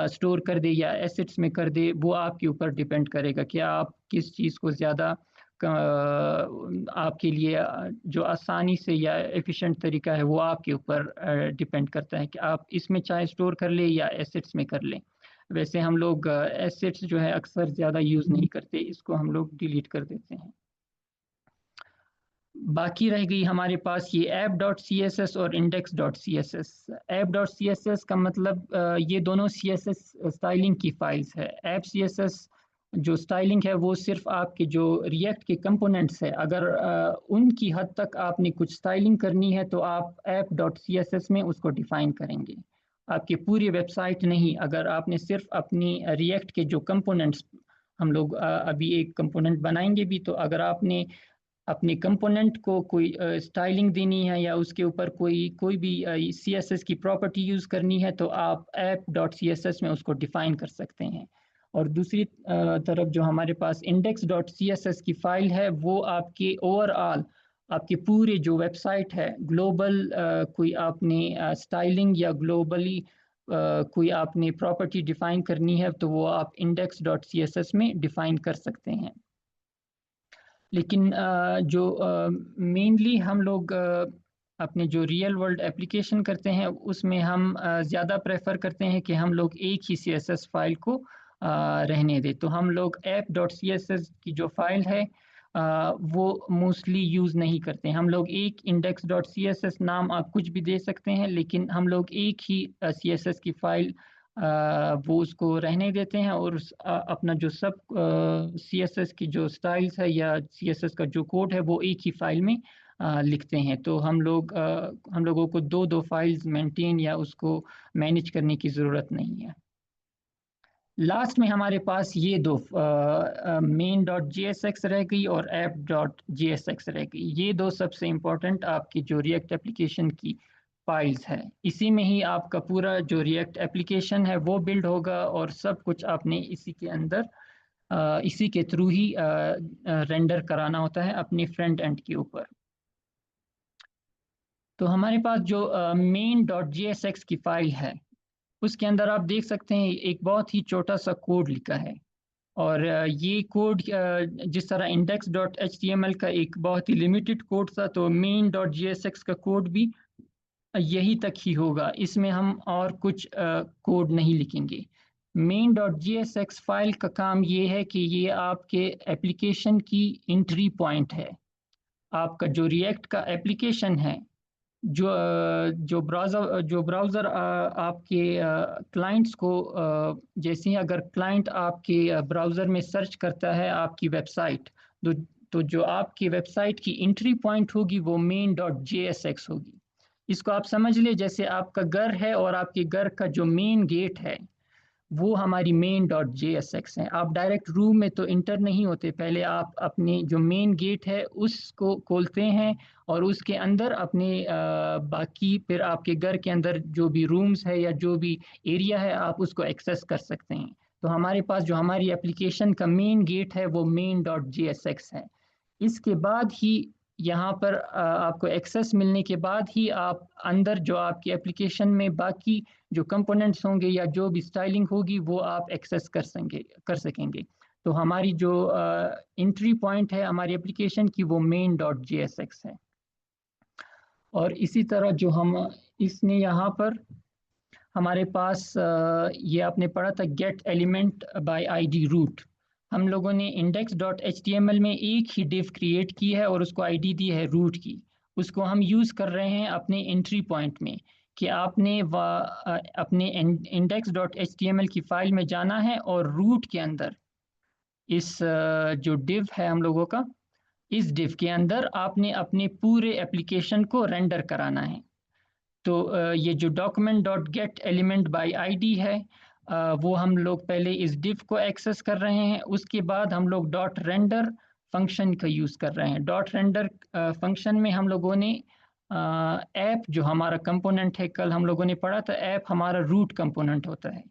B: स्टोर कर दे या एसेट्स में कर दे, वो आपके ऊपर डिपेंड करेगा कि आप किस चीज़ को ज़्यादा आपके लिए जो आसानी से या एफिशिएंट तरीका है वो आपके ऊपर डिपेंड करता है कि आप इसमें चाहे स्टोर कर ले या एसेट्स में कर ले। वैसे हम लोग एसेट्स जो है अक्सर ज़्यादा यूज़ नहीं करते, इसको हम लोग डिलीट कर देते हैं। बाकी रह गई हमारे पास ये app.css और index.css। app.css का मतलब ये दोनों CSS स्टाइलिंग की फाइल्स है। ऐप CSS जो स्टाइलिंग है वो सिर्फ आपके जो रिएक्ट के कंपोनेंट्स है, अगर उनकी हद तक आपने कुछ स्टाइलिंग करनी है तो आप app.css में उसको डिफाइन करेंगे, आपकी पूरी वेबसाइट नहीं। अगर आपने सिर्फ अपनी रिएक्ट के जो कंपोनेंट्स, हम लोग अभी एक कंपोनेंट बनाएंगे भी, तो अगर आपने अपने कंपोनेंट को कोई स्टाइलिंग देनी है या उसके ऊपर कोई भी CSS की प्रॉपर्टी यूज़ करनी है तो आप app.css में उसको डिफाइन कर सकते हैं। और दूसरी तरफ जो हमारे पास index.css की फाइल है वो आपके ओवरऑल आपके पूरे जो वेबसाइट है ग्लोबल कोई आपने स्टाइलिंग या ग्लोबली कोई आपने प्रॉपर्टी डिफाइन करनी है तो वो आप index.css में डिफाइन कर सकते हैं। लेकिन जो मेनली हम लोग अपने जो रियल वर्ल्ड एप्लीकेशन करते हैं उसमें हम ज़्यादा प्रेफर करते हैं कि हम लोग एक ही CSS फाइल को रहने दें। तो हम लोग app.css की जो फाइल है वो मोस्टली यूज़ नहीं करते। हम लोग एक index.css नाम आप कुछ भी दे सकते हैं, लेकिन हम लोग एक ही CSS की फाइल वो उसको रहने देते हैं और अपना जो सब CSS की जो स्टाइल्स है या CSS का जो कोड है वो एक ही फाइल में लिखते हैं। तो हम लोगों को दो फाइल्स मेंटेन या उसको मैनेज करने की ज़रूरत नहीं है। लास्ट में हमारे पास ये दो main.jsx रह गई और app.jsx रह गई। ये दो सबसे इम्पोर्टेंट आपकी जो रिएक्ट एप्लीकेशन की फाइल्स है, इसी में ही आपका पूरा जो रिएक्ट एप्लीकेशन है वो बिल्ड होगा और सब कुछ आपने इसी के अंदर इसी के थ्रू ही रेंडर कराना होता है अपने फ्रंट एंड के ऊपर। तो हमारे पास जो main.jsx की फाइल है उसके अंदर आप देख सकते हैं एक बहुत ही छोटा सा कोड लिखा है, और ये कोड जिस तरह index.html का एक बहुत ही लिमिटेड कोड था, तो main.jsx का कोड भी यही तक ही होगा। इसमें हम और कुछ कोड नहीं लिखेंगे। main.jsx फाइल का काम ये है कि ये आपके एप्लीकेशन की एंट्री पॉइंट है। आपका जो रिएक्ट का एप्लीकेशन है, जो ब्राउज़र आपके क्लाइंट्स को जैसे ही अगर क्लाइंट आपके ब्राउज़र में सर्च करता है आपकी वेबसाइट, तो जो आपकी वेबसाइट की एंट्री पॉइंट होगी वो main.jsx होगी। इसको आप समझ ले जैसे आपका घर है और आपके घर का जो मेन गेट है वो हमारी main.jsx है। आप डायरेक्ट रूम में तो इंटर नहीं होते, पहले आप अपने जो मेन गेट है उसको खोलते हैं और उसके अंदर अपने बाकी फिर आपके घर के अंदर जो भी रूम्स है या जो भी एरिया है आप उसको एक्सेस कर सकते हैं। तो हमारे पास जो हमारी एप्लीकेशन का मेन गेट है वो main.jsx है। इसके बाद ही यहाँ पर आपको एक्सेस मिलने के बाद ही आप अंदर जो आपकी एप्लीकेशन में बाकी जो कंपोनेंट्स होंगे या जो भी स्टाइलिंग होगी वो आप एक्सेस कर सकेंगे। तो हमारी जो एंट्री पॉइंट है हमारी एप्लीकेशन की वो main.jsx है। और इसी तरह जो हम इसने यहाँ पर हमारे पास ये आपने पढ़ा था get element by ID root. हम लोगों ने index.html में एक ही div क्रिएट की है और उसको आईडी दी है रूट की। उसको हम यूज़ कर रहे हैं अपने एंट्री पॉइंट में कि आपने अपने index.html की फाइल में जाना है और रूट के अंदर इस जो div है हम लोगों का, इस div के अंदर आपने अपने पूरे एप्लीकेशन को रेंडर कराना है। तो ये जो document.getElementById है, वो हम लोग पहले इस div को एक्सेस कर रहे हैं। उसके बाद हम लोग .render फंक्शन का यूज़ कर रहे हैं। .render फंक्शन में हम लोगों ने ऐप जो हमारा कंपोनेंट है, कल हम लोगों ने पढ़ा था ऐप हमारा रूट कंपोनेंट होता है,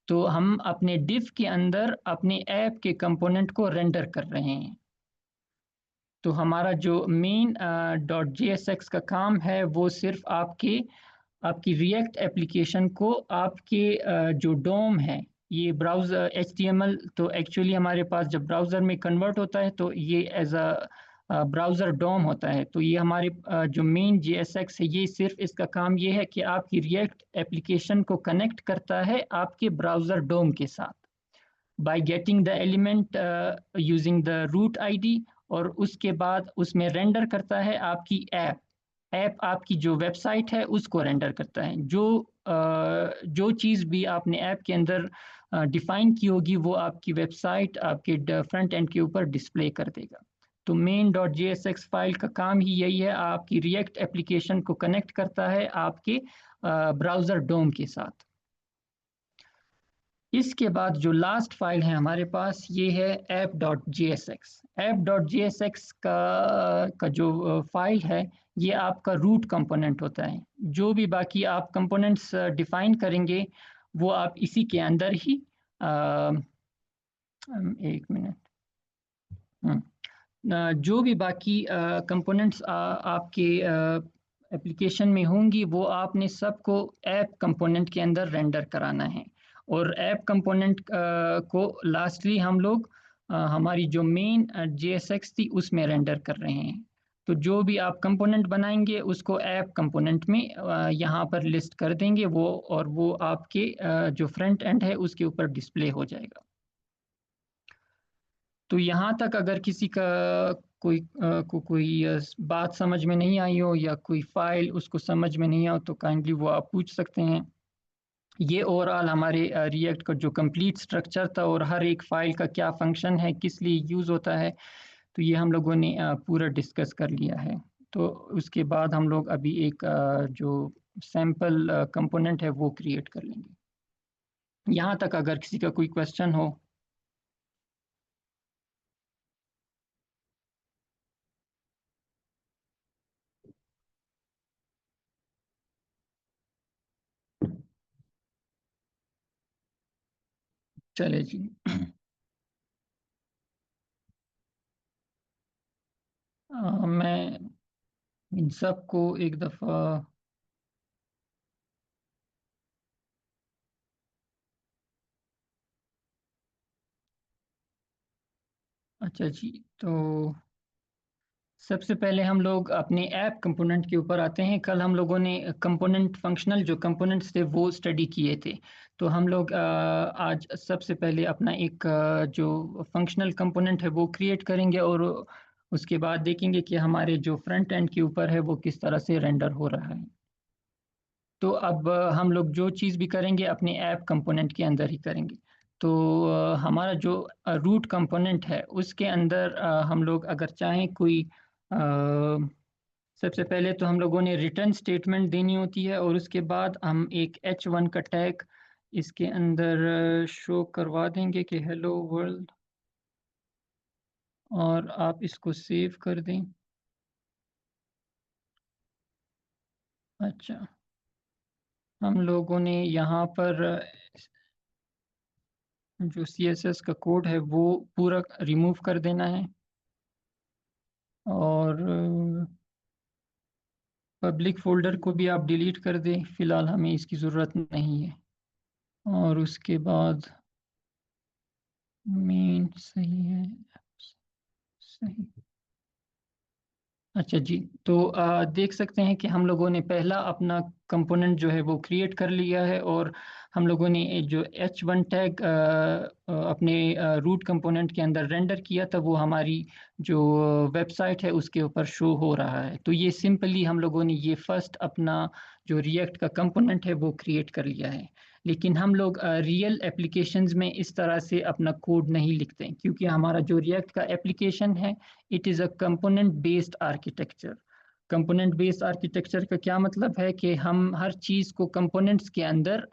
B: तो हम अपने div के अंदर अपने ऐप के कंपोनेंट को रेंडर कर रहे हैं। तो हमारा जो मेन .jsx का काम है वो सिर्फ आपकी रिएक्ट एप्लीकेशन को आपके जो डोम है, ये ब्राउज़र HTML तो एक्चुअली हमारे पास जब ब्राउज़र में कन्वर्ट होता है तो ये एज अ ब्राउज़र डोम होता है। तो ये हमारे जो मेन JSX है, ये सिर्फ इसका काम ये है कि आपकी रिएक्ट एप्लीकेशन को कनेक्ट करता है आपके ब्राउज़र डोम के साथ by getting the element using the root ID, और उसके बाद उसमें रेंडर करता है आपकी ऐप आपकी जो वेबसाइट है उसको रेंडर करता है। जो चीज़ भी आपने ऐप के अंदर डिफाइन की होगी वो आपकी वेबसाइट आपके फ्रंट एंड के ऊपर डिस्प्ले कर देगा। तो main.jsx फाइल का काम ही यही है, आपकी रिएक्ट एप्लीकेशन को कनेक्ट करता है आपके ब्राउज़र डोम के साथ। इसके बाद जो लास्ट फाइल है हमारे पास ये है app.jsx। app.jsx का जो फाइल है ये आपका रूट कंपोनेंट होता है। जो भी बाकी आप कंपोनेंट्स डिफाइन करेंगे वो आप इसी के अंदर ही एक मिनट, जो भी बाकी कंपोनेंट्स आपके एप्लीकेशन में होंगी वो आपने सबको ऐप कंपोनेंट के अंदर रेंडर कराना है। और ऐप कंपोनेंट को लास्टली हम लोग हमारी जो मेन JSX थी उसमें रेंडर कर रहे हैं। तो जो भी आप कंपोनेंट बनाएंगे उसको ऐप कंपोनेंट में यहाँ पर लिस्ट कर देंगे वो, और वो आपके जो फ्रंट एंड है उसके ऊपर डिस्प्ले हो जाएगा। तो यहाँ तक अगर किसी का कोई बात समझ में नहीं आई हो या कोई फाइल उसको समझ में नहीं आओ तो काइंडली वो आप पूछ सकते हैं। ये ओवरऑल हमारे रिएक्ट का जो कंप्लीट स्ट्रक्चर था और हर एक फाइल का क्या फंक्शन है, किस लिए यूज़ होता है, तो ये हम लोगों ने पूरा डिस्कस कर लिया है। तो उसके बाद हम लोग अभी एक जो सैम्पल कंपोनेंट है वो क्रिएट कर लेंगे। यहाँ तक अगर किसी का कोई क्वेश्चन हो। चले जी। मैं इन सबको एक दफ़ा अच्छा जी, तो सबसे पहले हम लोग अपने ऐप कंपोनेंट के ऊपर आते हैं। कल हम लोगों ने कंपोनेंट फंक्शनल जो कंपोनेंट्स थे वो स्टडी किए थे। तो हम लोग आज सबसे पहले अपना एक जो फंक्शनल कंपोनेंट है वो क्रिएट करेंगे और उसके बाद देखेंगे कि हमारे जो फ्रंट एंड के ऊपर है वो किस तरह से रेंडर हो रहा है। तो अब हम लोग जो चीज़ भी करेंगे अपने ऐप कंपोनेंट के अंदर ही करेंगे। तो हमारा जो रूट कंपोनेंट है उसके अंदर हम लोग अगर चाहें कोई सबसे पहले तो हम लोगों ने रिटर्न स्टेटमेंट देनी होती है और उसके बाद हम एक H1 का टैग इसके अंदर शो करवा देंगे कि हेलो वर्ल्ड, और आप इसको सेव कर दें। अच्छा, हम लोगों ने यहाँ पर जो CSS का कोड है वो पूरा रिमूव कर देना है और पब्लिक फोल्डर को भी आप डिलीट कर दें, फिलहाल हमें इसकी ज़रूरत नहीं है। और उसके बाद मेन सही है, सही। अच्छा जी, तो देख सकते हैं कि हम लोगों ने पहला अपना कंपोनेंट जो है वो क्रिएट कर लिया है और हम लोगों ने जो h1 टैग अपने रूट कंपोनेंट के अंदर रेंडर किया था, वो हमारी जो वेबसाइट है उसके ऊपर शो हो रहा है। तो ये सिंपली हम लोगों ने ये फर्स्ट अपना जो रिएक्ट का कंपोनेंट है वो क्रिएट कर लिया है। लेकिन हम लोग रियल एप्लीकेशंस में इस तरह से अपना कोड नहीं लिखते, क्योंकि हमारा जो रिएक्ट का एप्लीकेशन है it is a component based architecture. Component based architecture का क्या मतलब है कि हम हर चीज़ को कंपोनेंट्स के अंदर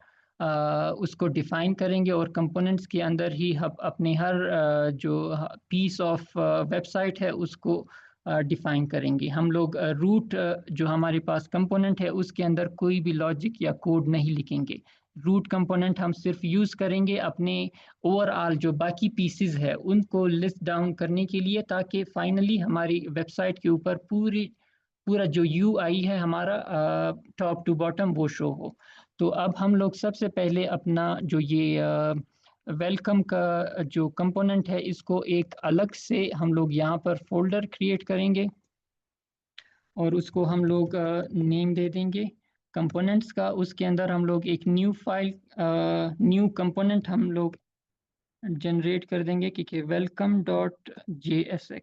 B: उसको डिफाइन करेंगे, और कंपोनेंट्स के अंदर ही हम अपने हर जो पीस ऑफ वेबसाइट है उसको डिफाइन करेंगे। हम लोग रूट जो हमारे पास कंपोनेंट है उसके अंदर कोई भी लॉजिक या कोड नहीं लिखेंगे। रूट कंपोनेंट हम सिर्फ यूज़ करेंगे अपने ओवरऑल जो बाकी पीसेस है उनको लिस्ट डाउन करने के लिए, ताकि फाइनली हमारी वेबसाइट के ऊपर पूरा जो यूआई है हमारा टॉप टू बॉटम वो शो हो। तो अब हम लोग सबसे पहले अपना जो ये वेलकम का जो कंपोनेंट है इसको एक अलग से हम लोग यहाँ पर फोल्डर क्रिएट करेंगे, और उसको हम लोग नेम दे देंगे कंपोनेंट्स का। उसके अंदर हम लोग एक न्यू फाइल न्यू कंपोनेंट हम लोग जनरेट कर देंगे कि वेलकम डॉट JSX।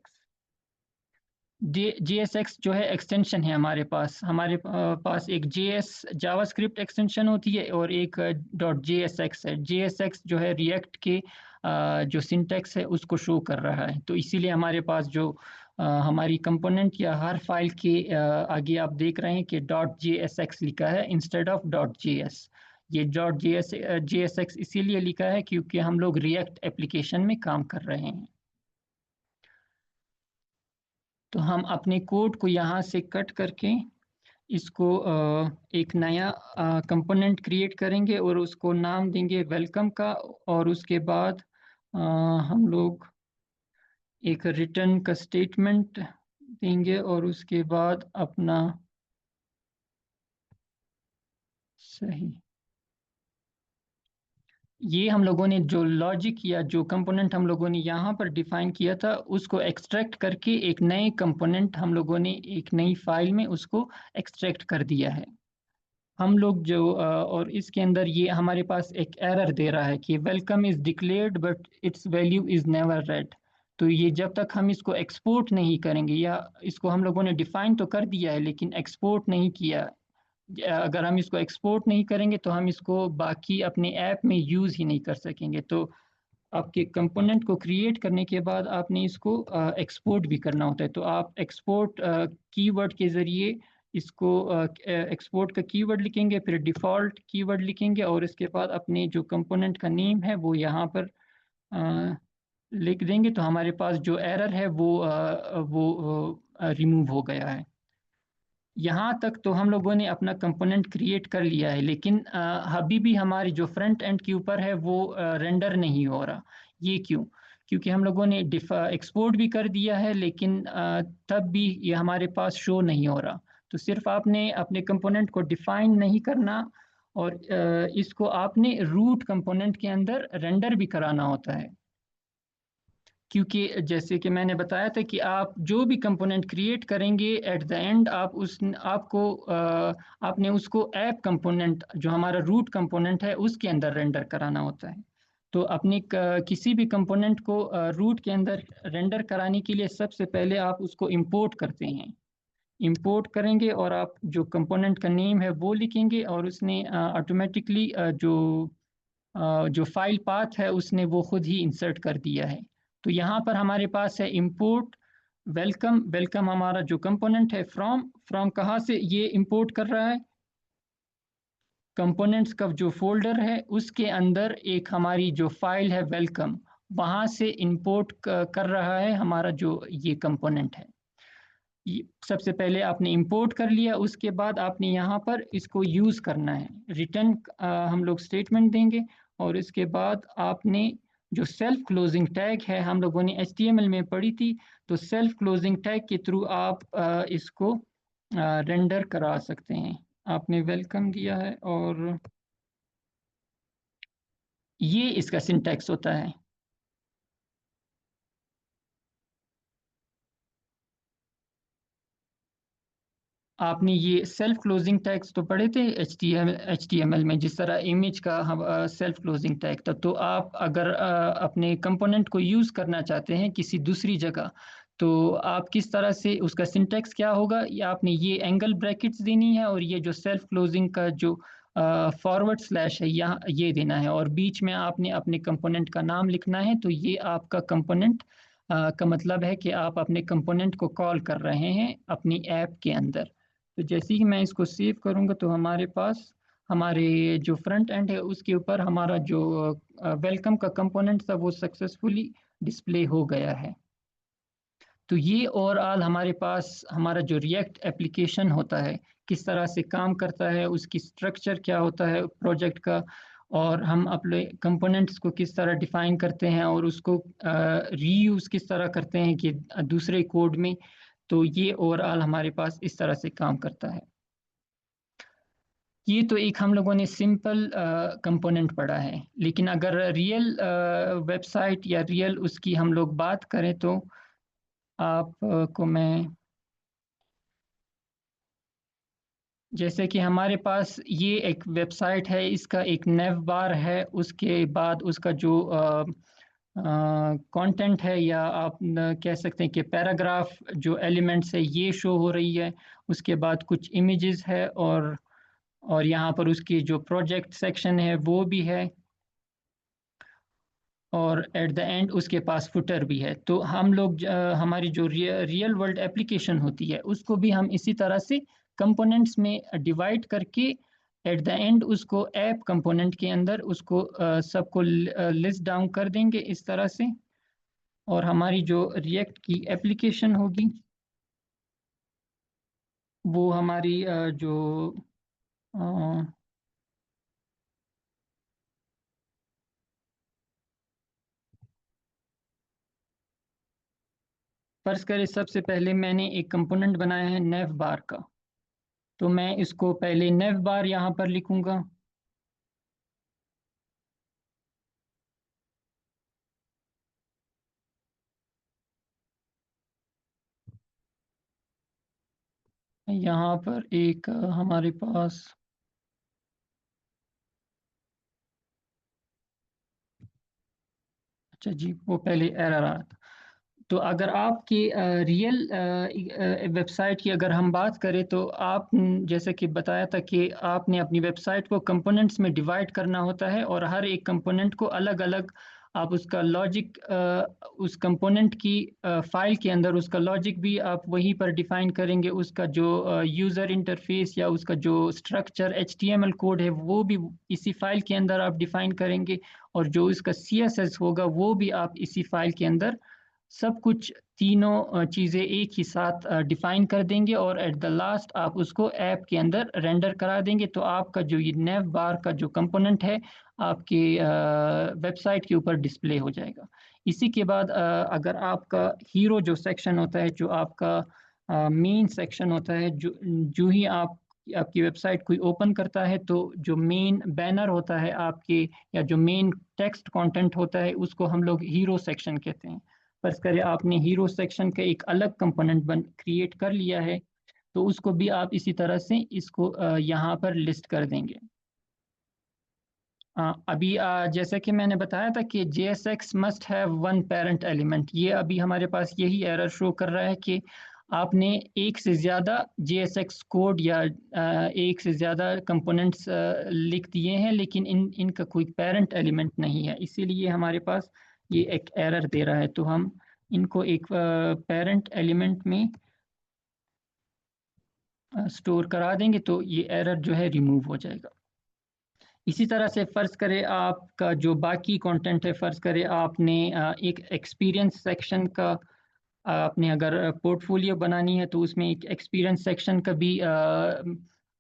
B: JSX जो है एक्सटेंशन है हमारे पास एक JS जावास्क्रिप्ट एक्सटेंशन होती है और एक .JSX है। JSX जो है रिएक्ट के जो सिंटैक्स है उसको शो कर रहा है। तो इसीलिए हमारे पास जो हमारी कंपोनेंट या हर फाइल के आगे आप देख रहे हैं कि .JSX लिखा है इंस्टेड ऑफ .JS। ये .JSX इसीलिए लिखा है क्योंकि हम लोग रिएक्ट एप्लीकेशन में काम कर रहे हैं। तो हम अपने कोड को यहाँ से कट करके इसको एक नया कंपोनेंट क्रिएट करेंगे और उसको नाम देंगे वेलकम का, और उसके बाद हम लोग एक रिटर्न का स्टेटमेंट देंगे, और उसके बाद अपना सही ये हम लोगों ने जो लॉजिक या जो कंपोनेंट हम लोगों ने यहाँ पर डिफाइन किया था उसको एक्सट्रैक्ट करके एक नए कंपोनेंट हम लोगों ने एक नई फाइल में उसको एक्सट्रैक्ट कर दिया है। हम लोग जो और इसके अंदर ये हमारे पास एक एरर दे रहा है कि welcome is declared but it's value is never red. तो ये जब तक हम इसको एक्सपोर्ट नहीं करेंगे, या इसको हम लोगों ने डिफाइन तो कर दिया है लेकिन एक्सपोर्ट नहीं किया, अगर हम इसको एक्सपोर्ट नहीं करेंगे तो हम इसको बाकी अपने ऐप में यूज़ ही नहीं कर सकेंगे। तो आपके कंपोनेंट को क्रिएट करने के बाद आपने इसको एक्सपोर्ट भी करना होता है। तो आप एक्सपोर्ट कीवर्ड के ज़रिए इसको एक्सपोर्ट का कीवर्ड लिखेंगे, फिर डिफ़ॉल्ट कीवर्ड लिखेंगे, और इसके बाद अपने जो कंपोनेंट का नेम है वो यहाँ पर लिख देंगे। तो हमारे पास जो एरर है वो रिमूव हो गया है। यहाँ तक तो हम लोगों ने अपना कंपोनेंट क्रिएट कर लिया है, लेकिन अभी भी हमारी जो फ्रंट एंड के ऊपर है वो रेंडर नहीं हो रहा। ये क्यों? क्योंकि हम लोगों ने एक्सपोर्ट भी कर दिया है लेकिन तब भी ये हमारे पास शो नहीं हो रहा। तो सिर्फ आपने अपने कंपोनेंट को डिफाइन नहीं करना, और इसको आपने रूट कंपोनेंट के अंदर रेंडर भी कराना होता है। क्योंकि जैसे कि मैंने बताया था कि आप जो भी कंपोनेंट क्रिएट करेंगे एट द एंड आपने उसको ऐप कंपोनेंट जो हमारा रूट कंपोनेंट है उसके अंदर रेंडर कराना होता है। तो अपने किसी भी कंपोनेंट को रूट के अंदर रेंडर कराने के लिए सबसे पहले आप उसको इंपोर्ट करते हैं। इंपोर्ट करेंगे और आप जो कंपोनेंट का नेम है वो लिखेंगे, और उसने ऑटोमेटिकली जो फाइल पाथ है उसने वो खुद ही इंसर्ट कर दिया है। तो यहाँ पर हमारे पास है इंपोर्ट वेलकम। वेलकम हमारा जो कंपोनेंट है फ्रॉम कहाँ से ये इंपोर्ट कर रहा है? कंपोनेंट्स का जो फोल्डर है उसके अंदर एक हमारी जो फाइल है वेलकम, वहाँ से इंपोर्ट कर रहा है हमारा जो ये कंपोनेंट है। सबसे पहले आपने इंपोर्ट कर लिया, उसके बाद आपने यहाँ पर इसको यूज़ करना है। रिटर्न हम लोग स्टेटमेंट देंगे, और इसके बाद आपने जो सेल्फ क्लोजिंग टैग है हम लोगों ने HTML में पढ़ी थी, तो सेल्फ क्लोजिंग टैग के थ्रू आप इसको रेंडर करा सकते हैं। आपने वेलकम दिया है और ये इसका सिंटैक्स होता है। आपने ये सेल्फ क्लोजिंग टैग्स तो पढ़े थे HTML में, जिस तरह इमेज का हम सेल्फ क्लोजिंग टैग था। तो आप अगर अपने कंपोनेंट को यूज़ करना चाहते हैं किसी दूसरी जगह, तो आप किस तरह से, उसका सिंटैक्स क्या होगा, या आपने ये एंगल ब्रैकेट्स देनी है और ये जो सेल्फ क्लोजिंग का जो फॉरवर्ड स्लैश है यहाँ ये देना है, और बीच में आपने अपने कंपोनेंट का नाम लिखना है। तो ये आपका कंपोनेंट का मतलब है कि आप अपने कंपोनेंट को कॉल कर रहे हैं अपनी ऐप के अंदर। तो जैसे ही मैं इसको सेव करूंगा तो हमारे पास हमारे जो फ्रंट एंड है उसके ऊपर हमारा जो वेलकम का कंपोनेंट था वो सक्सेसफुली डिस्प्ले हो गया है। तो ये ओवरऑल हमारे पास हमारा जो रिएक्ट एप्लीकेशन होता है किस तरह से काम करता है, उसकी स्ट्रक्चर क्या होता है प्रोजेक्ट का, और हम अपने कंपोनेंट्स को किस तरह डिफाइन करते हैं और उसको रीयूज किस तरह करते हैं कि दूसरे कोड में। तो ये ओवरऑल हमारे पास इस तरह से काम करता है। ये तो एक हम लोगों ने सिंपल कंपोनेंट पढ़ा है, लेकिन अगर रियल वेबसाइट या रियल उसकी हम लोग बात करें तो आपको मैं, जैसे कि हमारे पास ये एक वेबसाइट है, इसका एक नेव बार है, उसके बाद उसका जो कंटेंट है, या आप कह सकते हैं कि पैराग्राफ जो एलिमेंट्स है ये शो हो रही है। उसके बाद कुछ इमेजेस है, और यहाँ पर उसकी जो प्रोजेक्ट सेक्शन है वो भी है, और एट द एंड उसके पास फुटर भी है। तो हम लोग हमारी जो रियल वर्ल्ड एप्लीकेशन होती है उसको भी हम इसी तरह से कंपोनेंट्स में डिवाइड करके एट द एंड उसको ऐप कंपोनेंट के अंदर उसको सबको लिस्ट डाउन कर देंगे इस तरह से। और हमारी जो रिएक्ट की एप्लीकेशन होगी वो हमारी जो फर्ज करें सबसे पहले मैंने एक कंपोनेंट बनाया है नेव बार का, तो मैं इसको पहले नेव बार यहाँ पर लिखूंगा। यहाँ पर एक हमारे पास अच्छा जी, वो पहले एरर आ रहा था। तो अगर आपकी रियल वेबसाइट की अगर हम बात करें तो आप जैसे कि बताया था कि आपने अपनी वेबसाइट को कंपोनेंट्स में डिवाइड करना होता है, और हर एक कंपोनेंट को अलग अलग आप उसका लॉजिक उस कंपोनेंट की फाइल के अंदर उसका लॉजिक भी आप वहीं पर डिफाइन करेंगे। उसका जो यूज़र इंटरफेस या उसका जो स्ट्रक्चर HTML कोड है वो भी इसी फाइल के अंदर आप डिफाइन करेंगे, और जो इसका CSS होगा वो भी आप इसी फाइल के अंदर सब कुछ तीनों चीज़ें एक ही साथ डिफाइन कर देंगे, और एट द लास्ट आप उसको ऐप के अंदर रेंडर करा देंगे। तो आपका जो ये नेव बार का जो कंपोनेंट है आपके वेबसाइट के ऊपर डिस्प्ले हो जाएगा। इसी के बाद अगर आपका हीरो जो सेक्शन होता है, जो आपका मेन सेक्शन होता है, जो ही आपकी वेबसाइट कोई ओपन करता है तो जो मेन बैनर होता है आपके, या जो मेन टेक्स्ट कंटेंट होता है उसको हम लोग हीरो सेक्शन कहते हैं। फर्ज करें आपने हीरो सेक्शन का एक अलग कंपोनेंट क्रिएट कर लिया है, तो उसको भी आप इसी तरह से इसको यहाँ पर लिस्ट कर देंगे। अभी जैसा कि मैंने बताया था कि JSX must have one parent element, ये अभी हमारे पास यही एरर शो कर रहा है कि आपने एक से ज़्यादा JSX कोड या एक से ज़्यादा कंपोनेंट्स लिख दिए हैं, लेकिन इनका कोई पेरेंट एलिमेंट नहीं है, इसीलिए हमारे पास ये एक एरर दे रहा है। तो हम इनको एक पेरेंट एलिमेंट में स्टोर करा देंगे तो ये एरर जो है रिमूव हो जाएगा। इसी तरह से फ़र्ज़ करें आपका जो बाकी कंटेंट है, फ़र्ज़ करें आपने एक एक्सपीरियंस सेक्शन का आपने अगर पोर्टफोलियो बनानी है तो उसमें एक एक्सपीरियंस सेक्शन का भी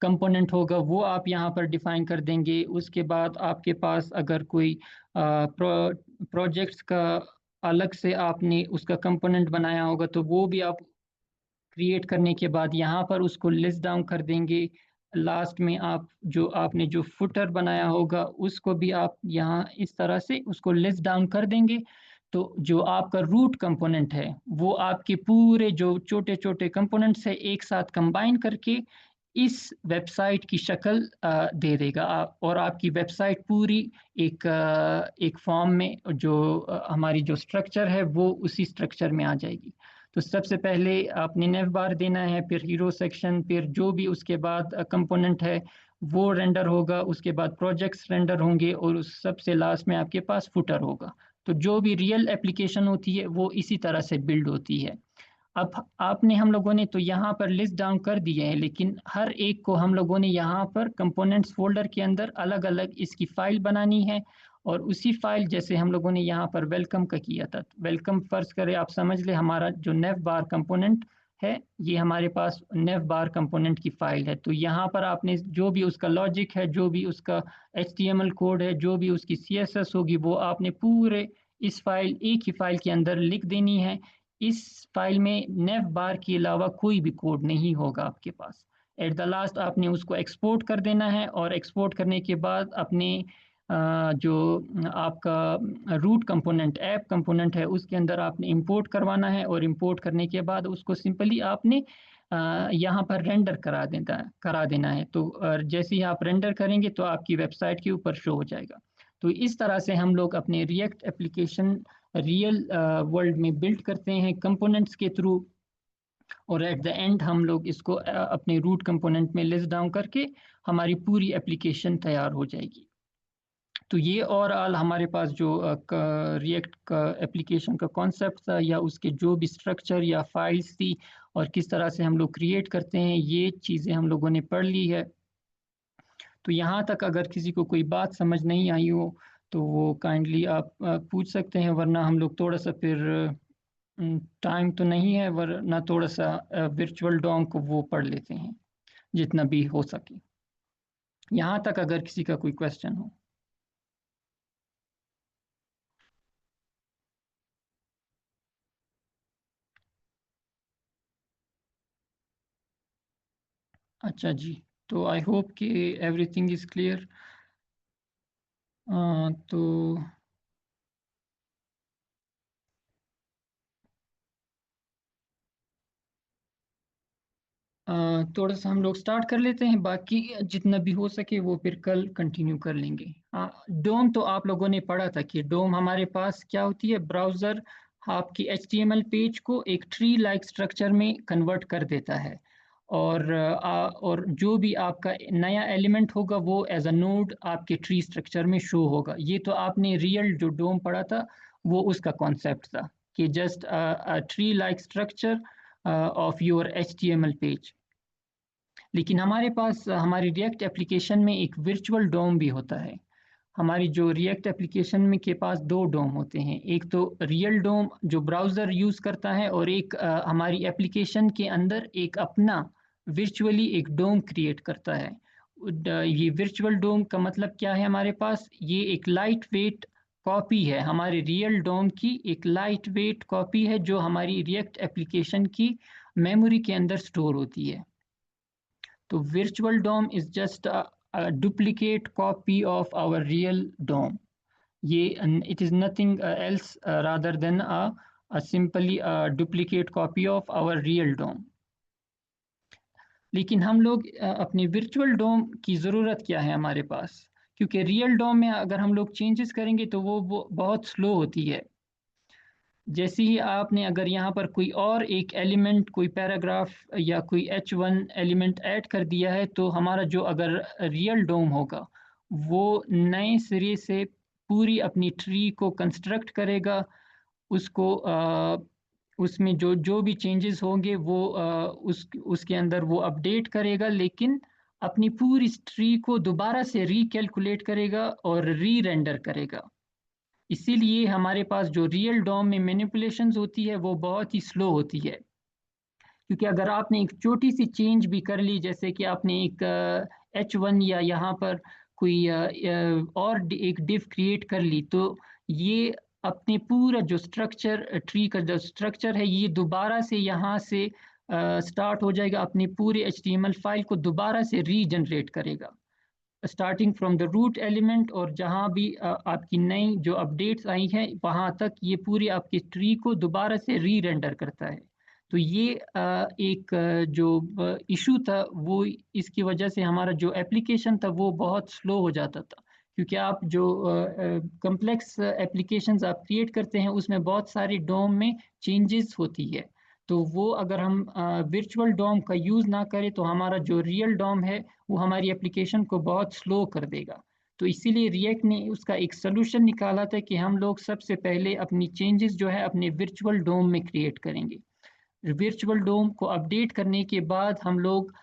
B: कंपोनेंट होगा, वो आप यहाँ पर डिफ़ाइन कर देंगे। उसके बाद आपके पास अगर कोई प्रोजेक्ट्स का अलग से आपने उसका कंपोनेंट बनाया होगा तो वो भी आप क्रिएट करने के बाद यहाँ पर उसको लिस्ट डाउन कर देंगे। लास्ट में आप जो आपने जो फुटर बनाया होगा उसको भी आप यहाँ इस तरह से उसको लिस्ट डाउन कर देंगे। तो जो आपका रूट कंपोनेंट है वो आपके पूरे जो छोटे छोटे कंपोनेंट्स है एक साथ कंबाइन करके इस वेबसाइट की शक्ल दे देगा और आपकी वेबसाइट पूरी एक फॉर्म में जो हमारी जो स्ट्रक्चर है वो उसी स्ट्रक्चर में आ जाएगी। तो सबसे पहले आपने नेव बार देना है, फिर हीरो सेक्शन, फिर जो भी उसके बाद कंपोनेंट है वो रेंडर होगा, उसके बाद प्रोजेक्ट्स रेंडर होंगे और उस सबसे लास्ट में आपके पास फुटर होगा। तो जो भी रियल एप्लीकेशन होती है वो इसी तरह से बिल्ड होती है। अब आपने हम लोगों ने तो यहाँ पर लिस्ट डाउन कर दिए हैं, लेकिन हर एक को हम लोगों ने यहाँ पर कंपोनेंट्स फोल्डर के अंदर अलग अलग इसकी फाइल बनानी है। और उसी फाइल जैसे हम लोगों ने यहाँ पर वेलकम का किया था, वेलकम फर्स्ट करें आप समझ ले हमारा जो नेव बार कंपोनेंट है ये हमारे पास नेव बार कंपोनेंट की फाइल है। तो यहाँ पर आपने जो भी उसका लॉजिक है, जो भी उसका HTML कोड है, जो भी उसकी CSS होगी वो आपने पूरे इस फाइल एक ही फाइल के अंदर लिख देनी है। इस फाइल में नेव बार के अलावा कोई भी कोड नहीं होगा आपके पास। एट द लास्ट आपने उसको एक्सपोर्ट कर देना है और एक्सपोर्ट करने के बाद अपने जो आपका रूट कंपोनेंट ऐप कंपोनेंट है उसके अंदर आपने इंपोर्ट करवाना है और इंपोर्ट करने के बाद उसको सिंपली आपने यहाँ पर रेंडर करा देना है। तो जैसे ही आप रेंडर करेंगे तो आपकी वेबसाइट के ऊपर शो हो जाएगा। तो इस तरह से हम लोग अपने रिएक्ट एप्लीकेशन रियल वर्ल्ड में बिल्ड करते हैं कंपोनेंट्स के थ्रू, और एट द एंड हम लोग इसको अपने रूट कंपोनेंट में लिस्ट डाउन करके हमारी पूरी एप्लीकेशन तैयार हो जाएगी। तो ये ओवरऑल हमारे पास जो रिएक्ट का एप्लीकेशन का कॉन्सेप्ट था या उसके जो भी स्ट्रक्चर या फाइल्स थी और किस तरह से हम लोग क्रिएट करते हैं ये चीज़ें हम लोगों ने पढ़ ली है। तो यहाँ तक अगर किसी को कोई बात समझ नहीं आई हो तो वो काइंडली आप पूछ सकते हैं, वरना हम लोग थोड़ा सा फिर टाइम तो नहीं है वरना थोड़ा सा वर्चुअल डॉम को वो पढ़ लेते हैं जितना भी हो सके। यहाँ तक अगर किसी का कोई क्वेश्चन हो। अच्छा जी, तो आई होप कि एवरीथिंग इज क्लियर। तो थोड़ा सा हम लोग स्टार्ट कर लेते हैं, बाकी जितना भी हो सके वो फिर कल कंटिन्यू कर लेंगे। डोम तो आप लोगों ने पढ़ा था कि डोम हमारे पास क्या होती है, ब्राउज़र आपकी HTML पेज को एक ट्री लाइक स्ट्रक्चर में कन्वर्ट कर देता है और जो भी आपका नया एलिमेंट होगा वो एज अ नोड आपके ट्री स्ट्रक्चर में शो होगा। ये तो आपने रियल जो डोम पढ़ा था वो उसका कॉन्सेप्ट था कि just tree like structure of your HTML page. लेकिन हमारे पास हमारी रिएक्ट एप्लीकेशन में एक वर्चुअल डोम भी होता है। हमारी जो रिएक्ट एप्लीकेशन में के पास दो डोम होते हैं, एक तो रियल डोम जो ब्राउज़र यूज़ करता है और एक हमारी एप्लीकेशन के अंदर एक अपना वर्चुअली एक डोम क्रिएट करता है। ये वर्चुअल डोम का मतलब क्या है, हमारे पास ये एक लाइट वेट कॉपी है, हमारे रियल डोम की एक लाइट वेट कॉपी है जो हमारी रिएक्ट एप्लीकेशन की मेमोरी के अंदर स्टोर होती है। तो virtual DOM is just a duplicate copy of our real DOM. It is nothing else rather than simply a duplicate copy of our real DOM. लेकिन हम लोग अपनी virtual DOM की ज़रूरत क्या है हमारे पास, क्योंकि real DOM में अगर हम लोग चेंजेस करेंगे तो वो बहुत स्लो होती है। जैसे ही आपने अगर यहाँ पर कोई और एक एलिमेंट, कोई पैराग्राफ या कोई H1 एलिमेंट ऐड कर दिया है तो हमारा जो अगर रियल डोम होगा वो नए सिरे से पूरी अपनी ट्री को कंस्ट्रक्ट करेगा, उसको उसमें जो भी चेंजेस होंगे वो उसके अंदर वो अपडेट करेगा, लेकिन अपनी पूरी ट्री को दोबारा से रिकैलकुलेट करेगा और री रेंडर करेगा। इसीलिए हमारे पास जो रियल डॉम में मैनिपुलेशंस होती है वो बहुत ही स्लो होती है, क्योंकि अगर आपने एक छोटी सी चेंज भी कर ली, जैसे कि आपने एक H1 या यहाँ पर कोई और एक डिव क्रिएट कर ली, तो ये अपने पूरा जो स्ट्रक्चर ट्री का जो स्ट्रक्चर है ये दोबारा से यहाँ से स्टार्ट हो जाएगा, अपनी पूरी HTML फाइल को दोबारा से रीजनरेट करेगा। Starting from the root element, और जहाँ भी आपकी नई जो अपडेट्स आई हैं वहाँ तक ये पूरी आपकी ट्री को दोबारा से री रेंडर करता है। तो ये एक जो इशू था वो इसकी वजह से हमारा जो एप्लीकेशन था वो बहुत स्लो हो जाता था, क्योंकि आप जो कम्प्लेक्स एप्लीकेशंस आप क्रिएट करते हैं उसमें बहुत सारी डोम में चेंजेस होती है। तो वो अगर हम वर्चुअल डोम का यूज़ ना करें तो हमारा जो रियल डोम है वो हमारी एप्लीकेशन को बहुत स्लो कर देगा। तो इसीलिए रिएक्ट ने उसका एक सोल्यूशन निकाला था कि हम लोग सबसे पहले अपनी चेंजेस जो है अपने वर्चुअल डोम में क्रिएट करेंगे। वर्चुअल डोम को अपडेट करने के बाद हम लोग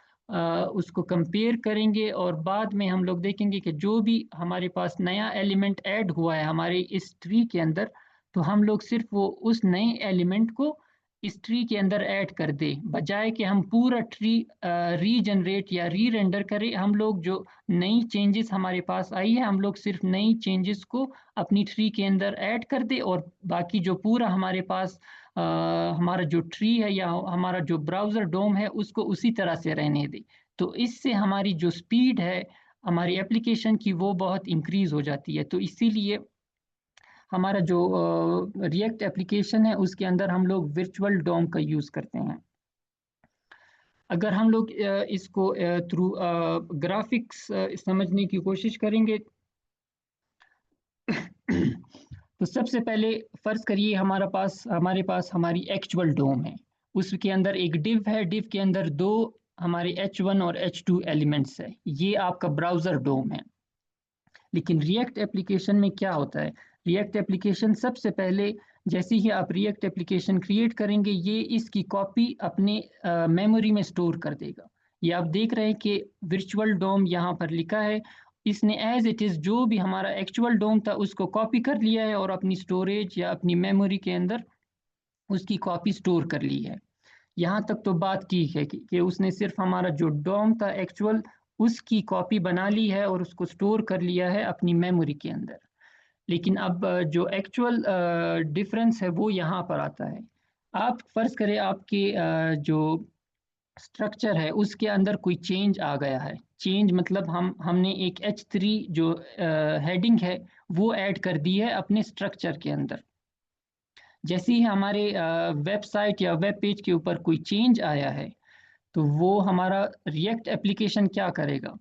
B: उसको कंपेयर करेंगे, और बाद में हम लोग देखेंगे कि जो भी हमारे पास नया एलिमेंट ऐड हुआ है हमारे इस ट्री के अंदर, तो हम लोग सिर्फ वो उस नए एलिमेंट को इस ट्री के अंदर ऐड कर दे, बजाय कि हम पूरा ट्री रीजनरेट या री रेंडर करें। हम लोग जो नई चेंजेस हमारे पास आई है हम लोग सिर्फ नई चेंजेस को अपनी ट्री के अंदर ऐड कर दे, और बाकी जो पूरा हमारे पास हमारा जो ट्री है या हमारा जो ब्राउज़र डोम है उसको उसी तरह से रहने दे। तो इससे हमारी जो स्पीड है हमारी एप्लीकेशन की वो बहुत इंक्रीज हो जाती है। तो इसीलिए हमारा जो रिएक्ट एप्लीकेशन है उसके अंदर हम लोग वर्चुअल डोम का यूज़ करते हैं। अगर हम लोग इसको थ्रू ग्राफिक्स समझने की कोशिश करेंगे तो सबसे पहले फर्ज करिए हमारे पास हमारी एक्चुअल डोम है, उसके अंदर एक डिव है, डिव के अंदर दो हमारे H1 और H2 एलिमेंट्स है, ये आपका ब्राउज़र डोम है। लेकिन रिएक्ट एप्लीकेशन में क्या होता है, रिएक्ट एप्लीकेशन सबसे पहले जैसे ही आप रिएक्ट एप्लीकेशन क्रिएट करेंगे ये इसकी कॉपी अपने मेमोरी में स्टोर कर देगा। ये आप देख रहे हैं कि वर्चुअल डोम यहाँ पर लिखा है, इसने एज इट इज़ जो भी हमारा एक्चुअल डोम था उसको कॉपी कर लिया है और अपनी स्टोरेज या अपनी मेमोरी के अंदर उसकी कॉपी स्टोर कर ली है। यहाँ तक तो बात ठीक है कि उसने सिर्फ हमारा जो डोम था एक्चुअल उसकी कॉपी बना ली है और उसको स्टोर कर लिया है अपनी मेमोरी के अंदर। लेकिन अब जो एक्चुअल डिफरेंस है वो यहाँ पर आता है। आप फर्ज करें आपके जो स्ट्रक्चर है उसके अंदर कोई चेंज आ गया है, चेंज मतलब हमने एक H3 जो हेडिंग है वो ऐड कर दी है अपने स्ट्रक्चर के अंदर। जैसे ही हमारे वेबसाइट या वेब पेज के ऊपर कोई चेंज आया है तो वो हमारा रिएक्ट एप्लीकेशन क्या करेगा,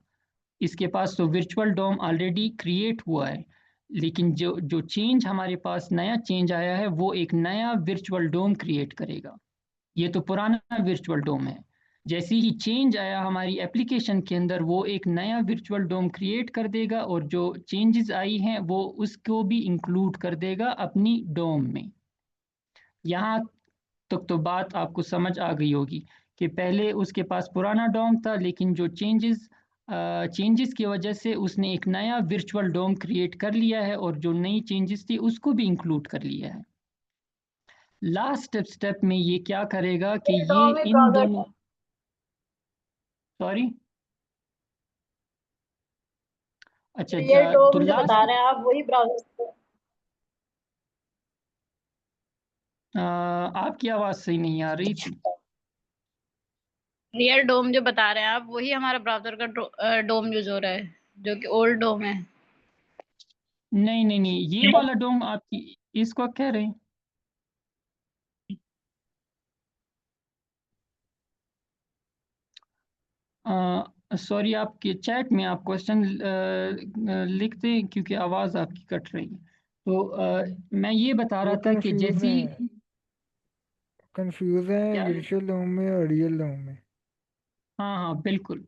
B: इसके पास तो वर्चुअल डोम ऑलरेडी क्रिएट हुआ है, लेकिन जो जो चेंज हमारे पास नया चेंज आया है वो एक नया वर्चुअल डोम क्रिएट करेगा। ये तो पुराना वर्चुअल डोम है, जैसे ही चेंज आया हमारी एप्लीकेशन के अंदर वो एक नया वर्चुअल डोम क्रिएट कर देगा और जो चेंजेस आई हैं वो उसको भी इंक्लूड कर देगा अपनी डोम में। यहाँ तक तो बात आपको समझ आ गई होगी कि पहले उसके पास पुराना डोम था, लेकिन जो चेंजेस की वजह से उसने एक नया वर्चुअल डोम क्रिएट कर लिया है और जो नई चेंजेस थी उसको भी इंक्लूड कर लिया है। लास्ट स्टेप में ये क्या करेगा कि ये
C: डोम ही
B: इन
C: ब्राउजर
B: दोनों, सॉरी, अच्छा
C: रियल
B: तो
C: डोम जो बता
B: लास्ट
C: रहे हैं आप वही ब्राउजर।
B: आपकी आवाज़ सही नहीं आ रही थी।
C: रियल डोम जो बता रहे हैं आप वही हमारा ब्राउजर का डोम यूज हो रहा है जो कि ओल्ड डोम है।
B: नहीं नहीं नहीं, ये वाला डोम आपकी इसको कह रहे हैं। सॉरी, आपके चैट में आप क्वेश्चन लिखते हैं क्योंकि आवाज़ आपकी कट रही है। तो मैं ये बता
D: वो
B: रहा था कि
D: कंफ्यूज
B: जैसी
D: है, कंफ्यूज है
B: क्या,
D: वर्चुअल डोम में और रियल डोम में।
B: हाँ हाँ बिल्कुल।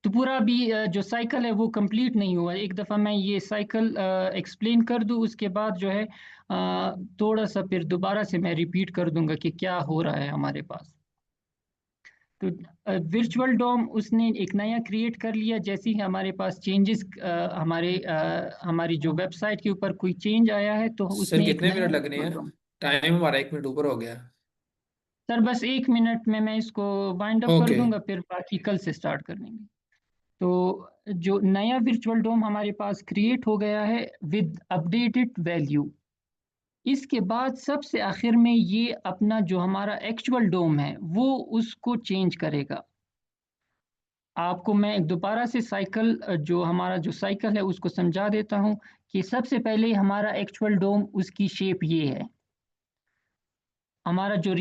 B: तो पूरा अभी जो साइकिल है वो कंप्लीट नहीं हुआ, एक दफ़ा मैं ये साइकिल एक्सप्लेन कर दूँ उसके बाद जो है थोड़ा सा फिर दोबारा से मैं रिपीट कर दूंगा कि क्या हो रहा है हमारे पास। तो वर्चुअल डोम उसने एक नया क्रिएट कर लिया, जैसे ही हमारे पास चेंजेस हमारी जो वेबसाइट के ऊपर कोई चेंज आया है तो
E: सर
B: उसने एक
E: कितने
B: नया
E: मिनट लगने
B: वर्चुअल
E: हैं?
B: डोम।
E: टाइम हमारा 1 मिनट ऊपर हो गया।
B: सर बस 1 मिनट में मैं इसको वाइंड अप कर
E: ओके।
B: दूंगा, फिर बाकी कल से स्टार्ट कर देंगे। तो जो नया वर्चुअल डोम हमारे पास क्रिएट हो गया है विद अपडेटेड वैल्यू, इसके बाद सबसे आखिर में ये अपना जो हमारा एक्चुअल डोम है वो उसको चेंज करेगा। आपको मैं एक दोबारा से साइकिल जो हमारा जो साइकिल है उसको समझा देता हूँ कि सबसे पहले हमारा एक्चुअल डोम उसकी शेप ये है। हमारा जो